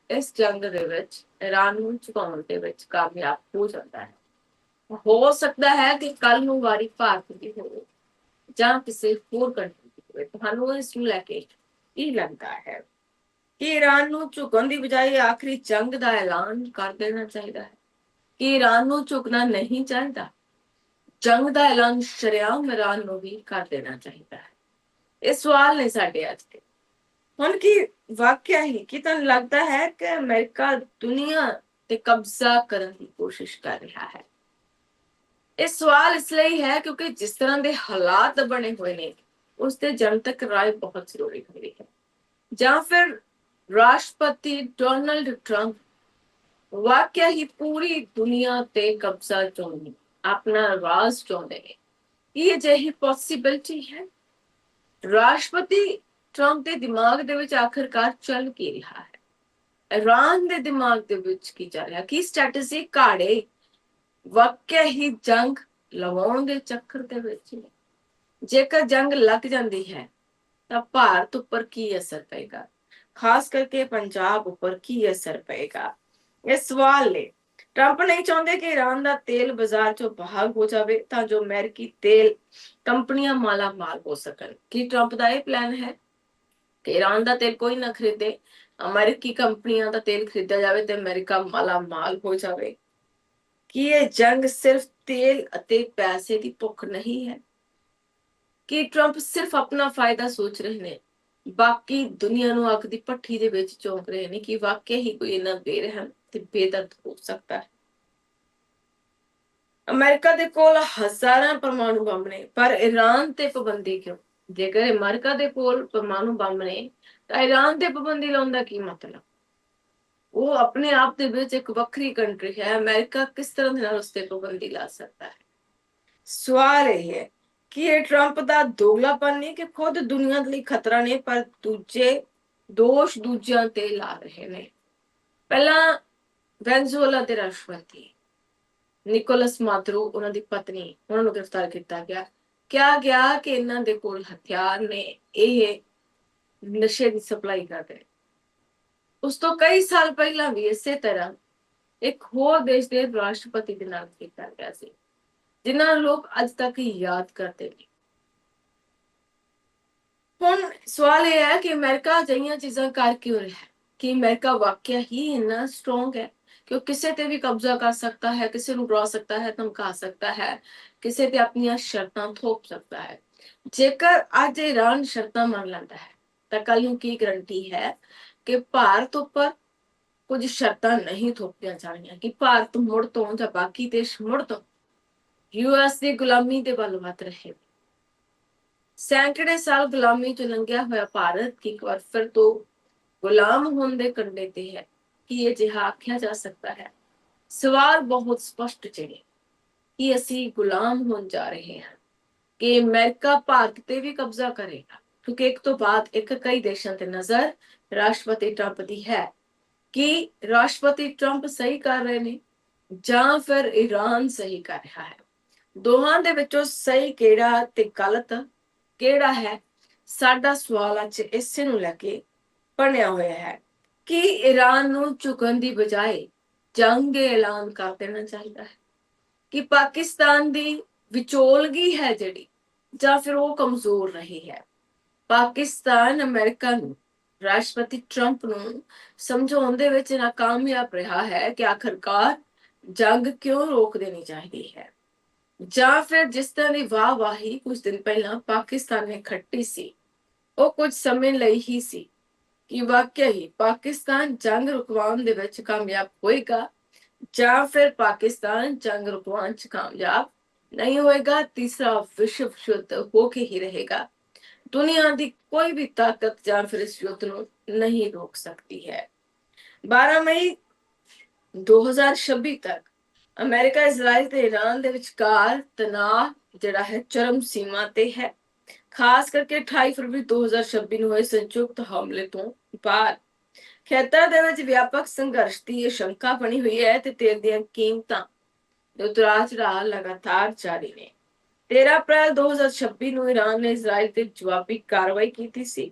ਇਸ ਜੰਗ ਦੇ ਵਿੱਚ ਈਰਾਨ ਨੂੰ ਝੁਕਾਉਣ ਦੇ ਵਿੱਚ ਕਾਮਯਾਬ ਹੋ ਜਾਂਦਾ ਹੈ, ਹੋ ਸਕਦਾ ਹੈ ਕਿ ਕੱਲ ਨੂੰ ਵਾਰੀ ਭਾਰਤ ਦੀ ਹੋਵੇ ਜਾਂ ਕਿਸੇ ਹੋਰ ਕੰਟਰੀ ਦੀ ਹੋਵੇ। ਤੁਹਾਨੂੰ ਇਸ ਨੂੰ ਲੈ ਕੇ ਕੀ ਲੱਗਦਾ ਹੈ ਕਿ ਈਰਾਨ ਨੂੰ ਝੁਕਣ ਦੀ ਬਜਾਏ ਆਖਰੀ ਜੰਗ ਦਾ ਐਲਾਨ ਕਰ ਦੇਣਾ ਚਾਹੀਦਾ ਹੈ? ਕਿ ਈਰਾਨ ਨੂੰ ਝੁਕਣਾ ਨਹੀਂ ਚਾਹੀਦਾ? ਜੰਗ ਦਾ ਐਲਾਨ ਸ਼ਰੇਆਮ ਈਰਾਨ ਨੂੰ ਵੀ ਕਰ ਦੇਣਾ ਚਾਹੀਦਾ ਹੈ? ਇਹ ਸਵਾਲ ਨੇ ਸਾਡੇ ਅੱਜ ਦੇ। ਹੁਣ ਕੀ ਵਾਕਿਆ ਹੀ ਕਿ ਤੁਹਾਨੂੰ ਲੱਗਦਾ ਹੈ ਕਿ ਅਮਰੀਕਾ ਦੁਨੀਆ ਤੇ ਕਬਜ਼ਾ ਕਰਨ ਦੀ ਕੋਸ਼ਿਸ਼ ਕਰ ਰਿਹਾ ਹੈ? ਇਹ ਸਵਾਲ ਇਸ ਲਈ ਹੈ ਕਿਉਂਕਿ ਜਿਸ ਤਰ੍ਹਾਂ ਦੇ ਹਾਲਾਤ ਬਣੇ ਹੋਏ ਨੇ, ਉਸ ਤੇ ਜਨਤਕ ਰਾਏ ਬਹੁਤ ਜ਼ਰੂਰੀ ਹੁੰਦੀ ਹੈ। ਜਾਂ ਫਿਰ ਰਾਸ਼ਟਰਪਤੀ ਡੋਨਾਲਡ ਟਰੰਪ ਵਾਕਿਆ ਹੀ ਪੂਰੀ ਦੁਨੀਆ ਤੇ ਕਬਜ਼ਾ ਚਾਹੁੰਦੇ ਨੇ, ਆਪਣਾ ਰਾਜ ਚਾਹੁੰਦੇ ਨੇ? ਇਹ ਅਜਿਹੀ ਪੋਸੀਬਿਲਿਟੀ ਹੈ? ਰਾਸ਼ਟਰਪਤੀ ਟਰੰਪ ਦੇ ਦਿਮਾਗ ਦੇ ਵਿੱਚ ਆਖਿਰਕਾਰ ਚੱਲ ਕੀ ਰਿਹਾ ਹੈ? ਈਰਾਨ ਦੇ ਦਿਮਾਗ ਦੇ ਵਿੱਚ ਕੀ ਚੱਲ ਰਿਹਾ? ਕੀ ਸਟ੍ਰੈਟਜੀ ਘਾੜੇ ਵਾਕਿਆ ਹੀ ਜੰਗ ਲਵਾਉਣ ਦੇ ਚੱਕਰ ਦੇ ਵਿੱਚ ਨੇ? ਜੇਕਰ ਜੰਗ ਲੱਗ ਜਾਂਦੀ ਹੈ ਤਾਂ ਭਾਰਤ ਉੱਪਰ ਕੀ ਅਸਰ ਪਏਗਾ? ਖਾਸ ਕਰਕੇ ਪੰਜਾਬ ਉੱਪਰ ਕੀ ਅਸਰ ਪਏਗਾ? ਇਹ ਸਵਾਲ ਨੇ। ਟਰੰਪ ਨਹੀਂ ਚਾਹੁੰਦੇ ਕਿ ਈਰਾਨ ਦਾ ਤੇਲ ਬਾਜ਼ਾਰ ਚੋਂ ਬਾਹਰ ਹੋ ਜਾਵੇ ਤਾਂ ਜੋ ਅਮਰੀਕੀ ਤੇਲ ਕੰਪਨੀਆਂ ਮਾਲਾ ਮਾਲ ਹੋ ਸਕਣ। ਕੀ ਟਰੰਪ ਦਾ ਇਹ ਪਲਾਨ ਹੈ ਕਿ ਈਰਾਨ ਦਾ ਤੇਲ ਕੋਈ ਨਾ ਖਰੀਦੇ, ਅਮਰੀਕੀ ਕੰਪਨੀਆਂ ਦਾ ਤੇਲ ਖਰੀਦਿਆ ਜਾਵੇ ਤੇ ਅਮਰੀਕਾ ਮਾਲਾ ਮਾਲ ਹੋ ਜਾਵੇ? ਕੀ ਇਹ ਜੰਗ ਸਿਰਫ ਤੇਲ ਅਤੇ ਪੈਸੇ ਦੀ ਭੁੱਖ ਨਹੀਂ ਹੈ? ਕਿ ਟਰੰਪ ਸਿਰਫ ਆਪਣਾ ਫਾਇਦਾ ਸੋਚ ਰਹੇ ਨੇ, ਬਾਕੀ ਦੁਨੀਆ ਨੂੰ ਅੱਗ ਦੀ ਭੱਠੀ ਦੇ ਵਿੱਚ ਝੋਂਕ ਰਹੇ ਨੇ? ਕਿ ਵਾਕਿਆ ਹੀ ਕੋਈ ਇੰਨਾ ਬੇਰਹਿਮ ਤੇ ਬੇਦਰਦ ਹੋ ਸਕਦਾ ਹੈ? ਅਮਰੀਕਾ ਦੇ ਕੋਲ ਹਜ਼ਾਰਾਂ ਪਰਮਾਣੂ ਬੰਬ ਨੇ, ਪਰ ਈਰਾਨ ਤੇ ਪਾਬੰਦੀ ਕਿਉਂ? ਜੇਕਰ ਅਮਰੀਕਾ ਦੇ ਕੋਲ ਪਰਮਾਣੂ ਬੰਬ ਨੇ ਤਾਂ ਈਰਾਨ ਤੇ ਪਾਬੰਦੀ ਲਾਉਣ ਦਾ ਕੀ ਮਤਲਬ? ਉਹ ਆਪਣੇ ਆਪ ਦੇ ਵਿੱਚ ਇੱਕ ਵੱਖਰੀ ਕੰਟਰੀ ਹੈ, ਅਮਰੀਕਾ ਕਿਸ ਤਰ੍ਹਾਂ ਦੇ ਨਾਲ ਉਸ ਤੇ ਪਾਬੰਦੀ ਲਾ ਸਕਦਾ ਹੈ? ਸਵਾਲ ਇਹ ਹੈ ਕਿ ਇਹ ਟਰੰਪ ਦਾ ਦੋਗਲਾਪਨ ਨਹੀਂ ਕਿ ਖੁਦ ਦੁਨੀਆ ਲਈ ਖਤਰਾ ਨੇ, ਪਰ ਦੂਜੇ ਦੋਸ਼ ਦੂਜਿਆਂ ਤੇ ਲਾ ਰਹੇ ਨੇ। ਪਹਿਲਾਂ ਵੈਨਜ਼ੂਏਲਾ ਦੇ ਰਾਸ਼ਟਰਪਤੀ ਨਿਕੋਲਸ ਮਾਦੁਰੋ, ਉਹਨਾਂ ਦੀ ਪਤਨੀ, ਉਹਨਾਂ ਨੂੰ ਗ੍ਰਿਫਤਾਰ ਕੀਤਾ ਗਿਆ। ਕਿਹਾ ਗਿਆ ਕਿ ਇਹਨਾਂ ਦੇ ਕੋਲ ਹਥਿਆਰ ਨੇ, ਇਹ ਨਸ਼ੇ ਦੀ ਸਪਲਾਈ ਕਰਦੇ ਨੇ। ਉਸ ਤੋਂ ਕਈ ਸਾਲ ਪਹਿਲਾਂ ਵੀ ਇਸੇ ਤਰ੍ਹਾਂ ਇੱਕ ਹੋਰ ਦੇਸ਼ ਦੇ ਰਾਸ਼ਟਰਪਤੀ ਦੇ ਨਾਲ ਕੀਤਾ ਗਿਆ ਸੀ, ਜਿਨ੍ਹਾਂ ਨੂੰ ਲੋਕ ਅੱਜ ਤੱਕ ਯਾਦ ਕਰਦੇ ਨੇ। ਹੁਣ ਸਵਾਲ ਇਹ ਹੈ ਕਿ ਅਮਰੀਕਾ ਅਜਿਹੀਆਂ ਚੀਜ਼ਾਂ ਕਰ ਕਿਉਂ ਰਿਹਾ ਹੈ? ਕਿ ਅਮਰੀਕਾ ਵਾਕਿਆ ਹੀ ਇੰਨਾ ਸਟਰੋਂਗ ਹੈ ਕਿ ਉਹ ਕਿਸੇ ਤੇ ਵੀ ਕਬਜ਼ਾ ਕਰ ਸਕਦਾ ਹੈ, ਕਿਸੇ ਨੂੰ ਡਰਾ ਸਕਦਾ ਹੈ, ਧਮਕਾ ਸਕਦਾ ਹੈ, ਕਿਸੇ ਤੇ ਆਪਣੀਆਂ ਸ਼ਰਤਾਂ ਥੋਪ ਸਕਦਾ ਹੈ? ਜੇਕਰ ਅੱਜ ਈਰਾਨ ਸ਼ਰਤਾਂ ਮੰਨ ਲੈਂਦਾ ਹੈ ਤਾਂ ਕੱਲ ਨੂੰ ਕੀ ਗਰੰਟੀ ਹੈ ਕਿ ਭਾਰਤ ਉੱਪਰ ਕੁਝ ਸ਼ਰਤਾਂ ਨਹੀਂ ਥੋਪੀਆਂ ਜਾਣੀਆਂ, ਕਿ ਭਾਰਤ ਮੁੜ ਤੋਂ ਜਾਂ ਬਾਕੀ ਦੇਸ਼ ਮੁੜ ਤੋਂ यूएस ਦੀ ਗੁਲਾਮੀ ਦੇ ਵੱਲ ਵੱਧ ਰਹੇ ਨੇ। ਸੈਂਕੜੇ ਸਾਲ ਗੁਲਾਮੀ ਚ ਲੰਘਿਆ ਹੋਇਆ ਭਾਰਤ ਇੱਕ ਵਾਰ ਫਿਰ ਤੋਂ ਗੁਲਾਮ ਹੋਣ ਦੇ ਕੰਢੇ ਤੇ ਹੈ। ਕੀ ਇਹ ਜਿਹਾ ਆਖਿਆ ਜਾ ਸਕਦਾ ਹੈ? ਸਵਾਲ ਬਹੁਤ ਸਪਸ਼ਟ ਜਿਹੜੇ ਕਿ ਅਸੀਂ ਗੁਲਾਮ ਹੋਣ ਜਾ ਰਹੇ ਹਾਂ, ਕਿ ਅਮਰੀਕਾ ਭਾਰਤ ਤੇ ਵੀ ਕਬਜ਼ਾ ਕਰੇਗਾ, ਕਿਉਂਕਿ ਇੱਕ ਤੋਂ ਬਾਅਦ ਇੱਕ ਕਈ ਦੇਸ਼ਾਂ ਤੇ ਨਜ਼ਰ ਰਾਸ਼ਟਰਪਤੀ ਟਰੰਪ ਦੀ ਹੈ। ਕਿ ਰਾਸ਼ਟਰਪਤੀ ਟਰੰਪ ਸਹੀ ਕਰ ਰਹੇ ਨੇ ਜਾਂ ਫਿਰ ਈਰਾਨ ਸਹੀ ਕਰ ਰਿਹਾ ਹੈ? ਦੋਹਾਂ ਦੇ ਵਿੱਚੋਂ ਸਹੀ ਕਿਹੜਾ ਤੇ ਗਲਤ ਕਿਹੜਾ ਹੈ? ਸਾਡਾ ਸਵਾਲ ਅੱਜ ਇਸੇ ਨੂੰ ਲੈ ਕੇ ਬਣਿਆ ਹੋਇਆ ਹੈ ਕਿ ਈਰਾਨ ਨੂੰ ਝੁਕਣ ਦੀ ਬਜਾਏ ਜੰਗ ਐਲਾਨ ਕਰ ਦੇਣਾ ਚਾਹੀਦਾ ਹੈ, ਕਿ ਪਾਕਿਸਤਾਨ ਦੀ ਵਿਚੋਲਗੀ ਹੈ ਜਿਹੜੀ, ਜਾਂ ਫਿਰ ਉਹ ਕਮਜ਼ੋਰ ਰਹੀ ਹੈ। ਪਾਕਿਸਤਾਨ ਅਮਰੀਕਾ ਨੂੰ, ਰਾਸ਼ਟਰਪਤੀ ਟਰੰਪ ਨੂੰ ਸਮਝਾਉਣ ਦੇ ਵਿੱਚ ਨਾਕਾਮਯਾਬ ਰਿਹਾ ਹੈ ਕਿ ਆਖਰਕਾਰ ਜੰਗ ਕਿਉਂ ਰੋਕ ਦੇਣੀ ਚਾਹੀਦੀ ਹੈ। ਜਾਂ ਫਿਰ ਜਿਸ ਤਰ੍ਹਾਂ ਦੀ ਵਾਹਵਾਹੀ ਕੁਝ ਦਿਨ ਪਹਿਲਾਂ ਪਾਕਿਸਤਾਨ ਨੇ ਖੱਟੀ ਸੀ, ਉਹ ਕੁਝ ਸਮੇਂ ਲਈ ਹੀ ਸੀ ਕਿ ਵਾਕਿਆ ਹੀ ਪਾਕਿਸਤਾਨ ਜੰਗ ਰੁਕਵਾਉਣ ਦੇ ਵਿੱਚ ਕਾਮਯਾਬ ਹੋਏਗਾ, ਜਾਂ ਫਿਰ ਪਾਕਿਸਤਾਨ ਜੰਗ ਰੁਕਵਾਉਣ ਚ ਕਾਮਯਾਬ ਨਹੀਂ ਹੋਏਗਾ। ਤੀਸਰਾ ਵਿਸ਼ਵ ਯੁੱਧ ਹੋ ਕੇ ਹੀ ਰਹੇਗਾ। ਦੁਨੀਆ ਦੀ ਕੋਈ ਵੀ ਤਾਕਤ ਜਾਂ ਫਿਰ ਇਸ ਯੁੱਧ ਨੂੰ ਨਹੀਂ ਰੋਕ ਸਕਦੀ ਹੈ। 12 ਮਈ 2026 ਤੱਕ ਅਮਰੀਕਾ, ਇਜ਼ਰਾਈਲ ਤੇ ਈਰਾਨ ਦੇ ਵਿਚਕਾਰ ਤਣਾਅ ਜਿਹੜਾ ਹੈ ਚਰਮ ਸੀਮਾ ਤੇ ਹੈ। ਖਾਸ ਕਰਕੇ 28 ਫਰਵਰੀ 2026 ਨੂੰ ਹੋਏ ਸੰਯੁਕਤ ਹਮਲੇ ਤੋਂ ਬਾਅਦ ਖੇਤਰ ਦੇ ਵਿੱਚ ਵਿਆਪਕ ਸੰਘਰਸ਼ ਦੀ ਆਸ਼ੰਕਾ ਬਣੀ ਹੋਈ ਹੈ ਤੇ ਤੇਲ ਦੀਆਂ ਕੀਮਤਾਂ ਦੇ ਉਤਰਾਅ ਚੜਾਅ ਲਗਾਤਾਰ ਜਾਰੀ ਨੇ। 13 ਅਪ੍ਰੈਲ 2026 ਨੂੰ ਈਰਾਨ ਨੇ ਇਜ਼ਰਾਈਲ ਤੇ ਜਵਾਬੀ ਕਾਰਵਾਈ ਕੀਤੀ ਸੀ,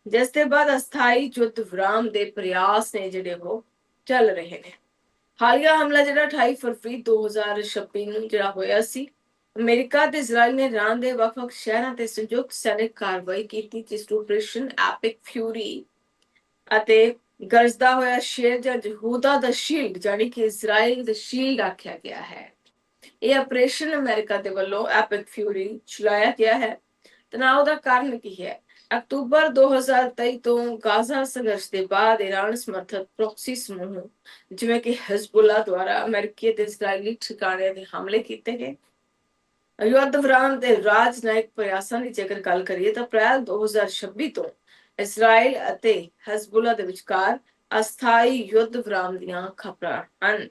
ਜਿਸ ਦੇ ਬਾਅਦ ਅਸਥਾਈ ਯੁੱਧ ਵਿਰਾਮ ਦੇ ਪ੍ਰਯਾਸ ਨੇ ਜਿਹੜੇ ਉਹ ਚੱਲ ਰਹੇ ਨੇ। ਹਾਲੀਆ ਹਮਲਾ ਜਿਹੜਾ 28 ਫਰਵਰੀ 2026 ਨੂੰ ਜਿਹੜਾ ਹੋਇਆ ਸੀ, ਅਮਰੀਕਾ ਤੇ ਇਜ਼ਰਾਈਲ ਨੇ ਈਰਾਨ ਦੇ ਵੱਖ-ਵੱਖ ਸ਼ਹਿਰਾਂ ਤੇ ਸੰਯੁਕਤ ਸੈਨਿਕ ਕਾਰਵਾਈ ਕੀਤੀ, ਜਿਸ ਨੂੰ ਆਪਰੇਸ਼ਨ ਐਪਿਕ ਫਿਊਰੀ ਅਤੇ ਗਰਜਦਾ ਹੋਇਆ ਸ਼ੇਰ ਜਾਂ ਯਹੂਦਾ ਦਾ ਸ਼ੀਲਡ, ਜਾਨੀ ਕਿ ਇਜ਼ਰਾਈਲ ਦਾ ਸ਼ੀਲਡ ਆਖਿਆ ਗਿਆ ਹੈ। ਇਹ ਆਪਰੇਸ਼ਨ ਅਮਰੀਕਾ ਦੇ ਵੱਲੋਂ ਐਪਿਕ ਫਿਊਰੀ ਚਲਾਇਆ ਗਿਆ ਹੈ। ਤਣਾਅ ਦਾ ਕਾਰਨ ਕੀ ਹੈ? ਅਕਤੂਬਰ 2023 ਤੋਂ ਗਾਜ਼ਾ ਸੰਘਰਸ਼ ਦੇ ਬਾਅਦ ਈਰਾਨ ਸਮਰਥਿਤ ਪ੍ਰੋਕਸੀ ਸਮੂਹ ਜਿਵੇਂ ਕਿ ਹਿਜ਼ਬੁੱਲਾ ਦੁਆਰਾ ਅਮਰੀਕੀ ਤੇ ਇਜ਼ਰਾਈਲੀ ਠਿਕਾਣਿਆਂ ਤੇ ਹਮਲੇ ਕੀਤੇ ਗਏ। ਯੁੱਧ ਵਿਰਾਮ ਦੇ ਰਾਜਨੈਤਿਕ ਪ੍ਰਯਾਸਾਂ ਦੀ ਜੇਕਰ ਗੱਲ ਕਰੀਏ ਤਾਂ ਅਪ੍ਰੈਲ 2026 ਤੋਂ ਇਜ਼ਰਾਈਲ ਅਤੇ ਹਿਜ਼ਬੁੱਲਾ ਦੇ ਵਿਚਕਾਰ ਅਸਥਾਈ ਯੁੱਧ ਵਿਰਾਮ ਦੀਆਂ ਖਬਰਾਂ ਹਨ।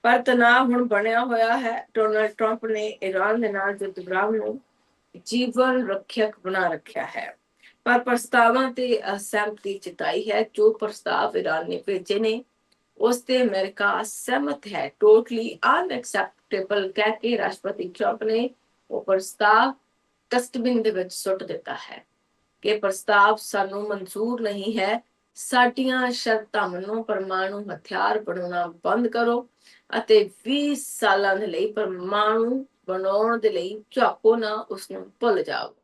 ਪਰ ਤਣਾਅ ਹੁਣ ਬਣਿਆ ਹੋਇਆ ਹੈ। ਡੋਨਾਲਡ ਟਰੰਪ ਨੇ ਈਰਾਨ ਦੇ ਨਾਲ ਯੁੱਧ ਵਿਰਾਮ ਨੂੰ ਜੀਵਨ ਰੱਖਿਅਕ ਬਣਾ ਰੱਖਿਆ ਹੈ, ਪਰ ਪ੍ਰਸਤਾਵਾਂ ਤੇ ਅਸਹਿਮਤੀ ਜਤਾਈ ਹੈ। ਜੋ ਪ੍ਰਸਤਾਵ ਈਰਾਨ ਨੇ ਭੇਜੇ ਨੇ ਉਸ ਤੇ ਅਮਰੀਕਾ ਸਹਿਮਤ ਹੈ। ਟੋਟਲੀ ਅਨਐਕਸੈਪਟੇਬਲ ਕਹਿ ਕੇ ਰਾਸ਼ਟਰਪਤੀ ਟਰੰਪ ਨੇ ਉਹ ਪ੍ਰਸਤਾਵ ਡਸਟਬਿਨ ਦੇ ਵਿੱਚ ਸੁੱਟ ਦਿੱਤਾ ਹੈ ਕਿ ਪ੍ਰਸਤਾਵ ਸਾਨੂੰ ਮਨਜ਼ੂਰ ਨਹੀਂ ਹੈ। ਸਾਡੀਆਂ ਸ਼ਰਤਾਂ ਮੰਨੋ, ਪਰਮਾਣੂ ਹਥਿਆਰ ਬਣਾਉਣਾ ਬੰਦ ਕਰੋ ਅਤੇ 20 ਸਾਲਾਂ ਦੇ ਲਈ ਪਰਮਾਣੂ ਬਣਾਉਣ ਦੇ ਲਈ ਝਾਕੋ ਨਾ, ਉਸਨੂੰ ਭੁੱਲ ਜਾਓ।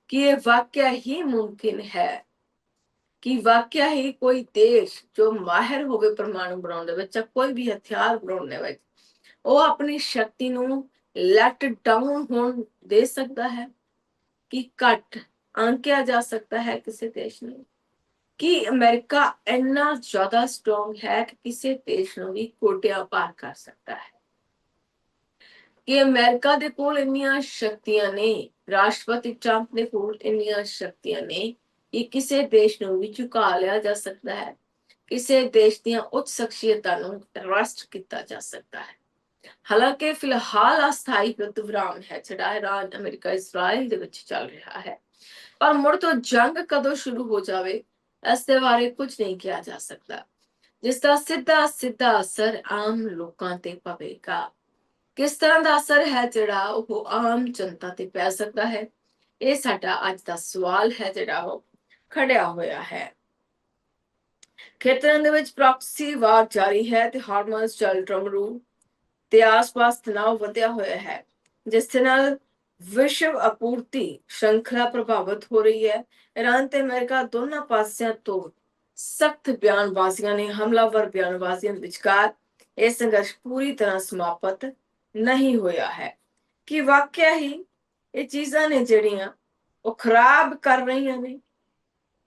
ਕਿ ਇਹ ਵਾਕਿਆ ਹੀ ਮੁਮਕਿਨ ਹੈ? ਕਿ ਵਾਕਿਆ ਹੀ ਕੋਈ ਦੇਸ਼ ਜੋ ਮਾਹਿਰ ਹੋਵੇ ਪਰਮਾਣੂ ਬਣਾਉਣ ਦੇ ਵਿੱਚ, ਕੋਈ ਵੀ ਹਥਿਆਰ ਬਣਾਉਣ ਦੇ ਵਿੱਚ, ਉਹ ਆਪਣੀ ਸ਼ਕਤੀ ਨੂੰ ਲੈਟ ਡਾਊਨ ਹੋਣ ਦੇ ਸਕਦਾ ਹੈ? ਕਿ ਘੱਟ ਆਂਕਿਆ ਜਾ ਸਕਦਾ ਹੈ ਕਿਸੇ ਦੇਸ਼ ਨੂੰ? ਕਿ ਅਮਰੀਕਾ ਇੰਨਾ ਜ਼ਿਆਦਾ ਸਟਰੋਂਗ ਹੈ ਕਿ ਕਿਸੇ ਦੇਸ਼ ਨੂੰ ਵੀ ਕੋਟਿਆਂ ਪਾਰ ਕਰ ਸਕਦਾ ਹੈ? ਕਿ ਅਮਰੀਕਾ ਦੇ ਕੋਲ ਇੰਨੀਆਂ ਸ਼ਕਤੀਆਂ ਨੇ, ਰਾਸ਼ਟਰਪਤੀ ਟਰੰਪ ਦੇ ਕੋਲ ਇੰਨੀਆਂ ਸ਼ਕਤੀਆਂ ਨੇ ਕਿ ਕਿਸੇ ਦੇਸ਼ ਨੂੰ ਵੀ ਝੁਕਾ ਲਿਆ ਜਾ ਸਕਦਾ ਹੈ, ਕਿਸੇ ਦੇਸ਼ ਦੀਆਂ ਉੱਚ ਸ਼ਖਸੀਅਤਾਂ ਨੂੰ ਅਰੈਸਟ ਕੀਤਾ ਜਾ ਸਕਦਾ ਹੈ। ਹਾਲਾਂਕਿ ਫਿਲਹਾਲ ਅਸਥਾਈ ਯੁੱਧ ਵਿਰਾਮ ਹੈ ਜਿਹੜਾ ਈਰਾਨ, ਅਮਰੀਕਾ, ਇਜ਼ਰਾਈਲ ਦੇ ਵਿੱਚ ਚੱਲ ਰਿਹਾ ਹੈ, ਪਰ ਮੁੜ ਤੋਂ ਜੰਗ ਕਦੋਂ ਸ਼ੁਰੂ ਹੋ ਜਾਵੇ ਇਸ ਦੇ ਬਾਰੇ ਕੁਝ ਨਹੀਂ ਕਿਹਾ ਜਾ ਸਕਦਾ, ਜਿਸ ਦਾ ਸਿੱਧਾ ਅਸਰ ਆਮ ਲੋਕਾਂ ਤੇ ਪਵੇਗਾ। ਕਿਸ ਤਰ੍ਹਾਂ ਦਾ ਅਸਰ ਹੈ ਜਿਹੜਾ ਉਹ ਆਮ ਜਨਤਾ ਤੇ ਪੈ ਸਕਦਾ ਹੈ, ਇਹ ਸਾਡਾ ਅੱਜ ਦਾ ਸਵਾਲ ਹੈ ਜਿਹੜਾ ਉਹ ਖੜਿਆ ਹੋਇਆ ਹੈ। ਖੇਤਰਾਂ ਦੇ ਵਿੱਚ ਪ੍ਰੋਕਸੀ ਵਾਰ ਜਾਰੀ ਹੈ ਤੇ ਹਾਰਮਜ਼ ਜਲ ਡਰਮਰੂ ਤੇ ਆਸ-ਪਾਸ ਤਣਾਅ ਵਧਿਆ ਹੋਇਆ ਹੈ, ਜਿਸ ਦੇ ਨਾਲ ਵਿਸ਼ਵ ਆਪੂਰਤੀ ਸ਼੍ਰੰਖਲਾ ਪ੍ਰਭਾਵਿਤ ਹੋ ਰਹੀ ਹੈ। ਈਰਾਨ ਤੇ ਅਮਰੀਕਾ ਦੋਨਾਂ ਪਾਸਿਆਂ ਤੋਂ ਸਖਤ ਬਿਆਨਬਾਜ਼ੀਆਂ ਨੇ। ਹਮਲਾਵਰ ਬਿਆਨਬਾਜ਼ੀਆਂ ਵਿਚਕਾਰ ਇਹ ਸੰਘਰਸ਼ ਪੂਰੀ ਤਰ੍ਹਾਂ ਸਮਾਪਤ ਨਹੀਂ ਹੋਇਆ ਹੈ। ਕਿ ਵਾਕਿਆ ਹੀ ਇਹ ਚੀਜ਼ਾਂ ਨੇ ਜਿਹੜੀਆਂ ਉਹ ਖਰਾਬ ਕਰ ਰਹੀਆਂ ਨੇ?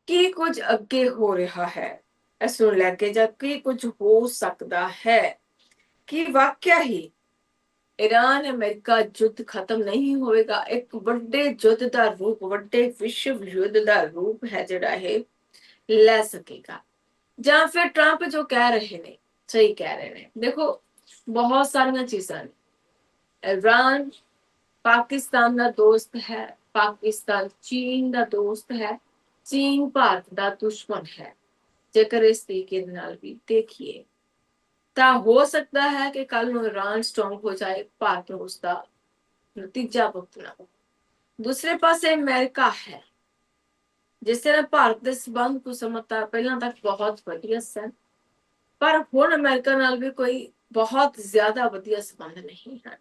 ਕੀ ਕੁਝ ਅੱਗੇ ਹੋ ਰਿਹਾ ਹੈ ਇਸ ਨੂੰ ਲੈ ਕੇ, ਜਾਂ ਕੀ ਕੁਝ ਹੋ ਸਕਦਾ ਹੈ? ਕਿ ਵਾਕਿਆ ਹੀ ईरान अमेरिका युद्ध खत्म नहीं होएगा, एक ਵੱਡੇ युद्ध ਦਾ ਰੂਪ, ਵੱਡੇ ਵਿਸ਼ਵ युद्ध ਦਾ ਰੂਪ ਹੈ ਜਿਹੜਾ ਇਹ ਲੈ ਸਕੇਗਾ। ਜਾਂ ਫਿਰ ਟਰੰਪ ਜੋ ਕਹਿ ਰਹੇ ਨੇ ਸਹੀ ਕਹਿ ਰਹੇ ਨੇ। ਦੇਖੋ ਬਹੁਤ ਸਾਰੀਆਂ ਚੀਜ਼ਾਂ ਨੇ। ईरान ਪਾਕਿਸਤਾਨ ਦਾ ਦੋਸਤ ਹੈ, ਪਾਕਿਸਤਾਨ ਚੀਨ ਦਾ ਦੋਸਤ ਹੈ, ਚੀਨ ਭਾਰਤ ਦਾ ਦੁਸ਼ਮਣ ਹੈ। ਜੇਕਰ ਇਸ ਤਰੀਕੇ ਦੇ ਨਾਲ ਵੀ ਦੇਖੀਏ ਤਾਂ ਹੋ ਸਕਦਾ ਹੈ ਕਿ ਕੱਲ ਨੂੰ ईरान स्ट्रांग हो जाए, ਭਾਰਤ ਨੂੰ ਉਸਦਾ ਨਤੀਜਾ ਭੁਗਤਣਾ। ਦੂਸਰੇ ਪਾਸੇ ਅਮਰੀਕਾ ਹੈ, ਜਿਸ ਤਰ੍ਹਾਂ ਭਾਰਤ ਦੇ ਸਬੰਧ ਕੁਝ ਸਮਾਂ ਪਹਿਲਾਂ ਤੱਕ ਬਹੁਤ ਵਧੀਆ ਸਨ, ਪਰ ਹੁਣ ਅਮਰੀਕਾ ਨਾਲ ਵੀ ਕੋਈ ਬਹੁਤ ਜ਼ਿਆਦਾ ਵਧੀਆ ਸਬੰਧ ਨਹੀਂ ਹਨ।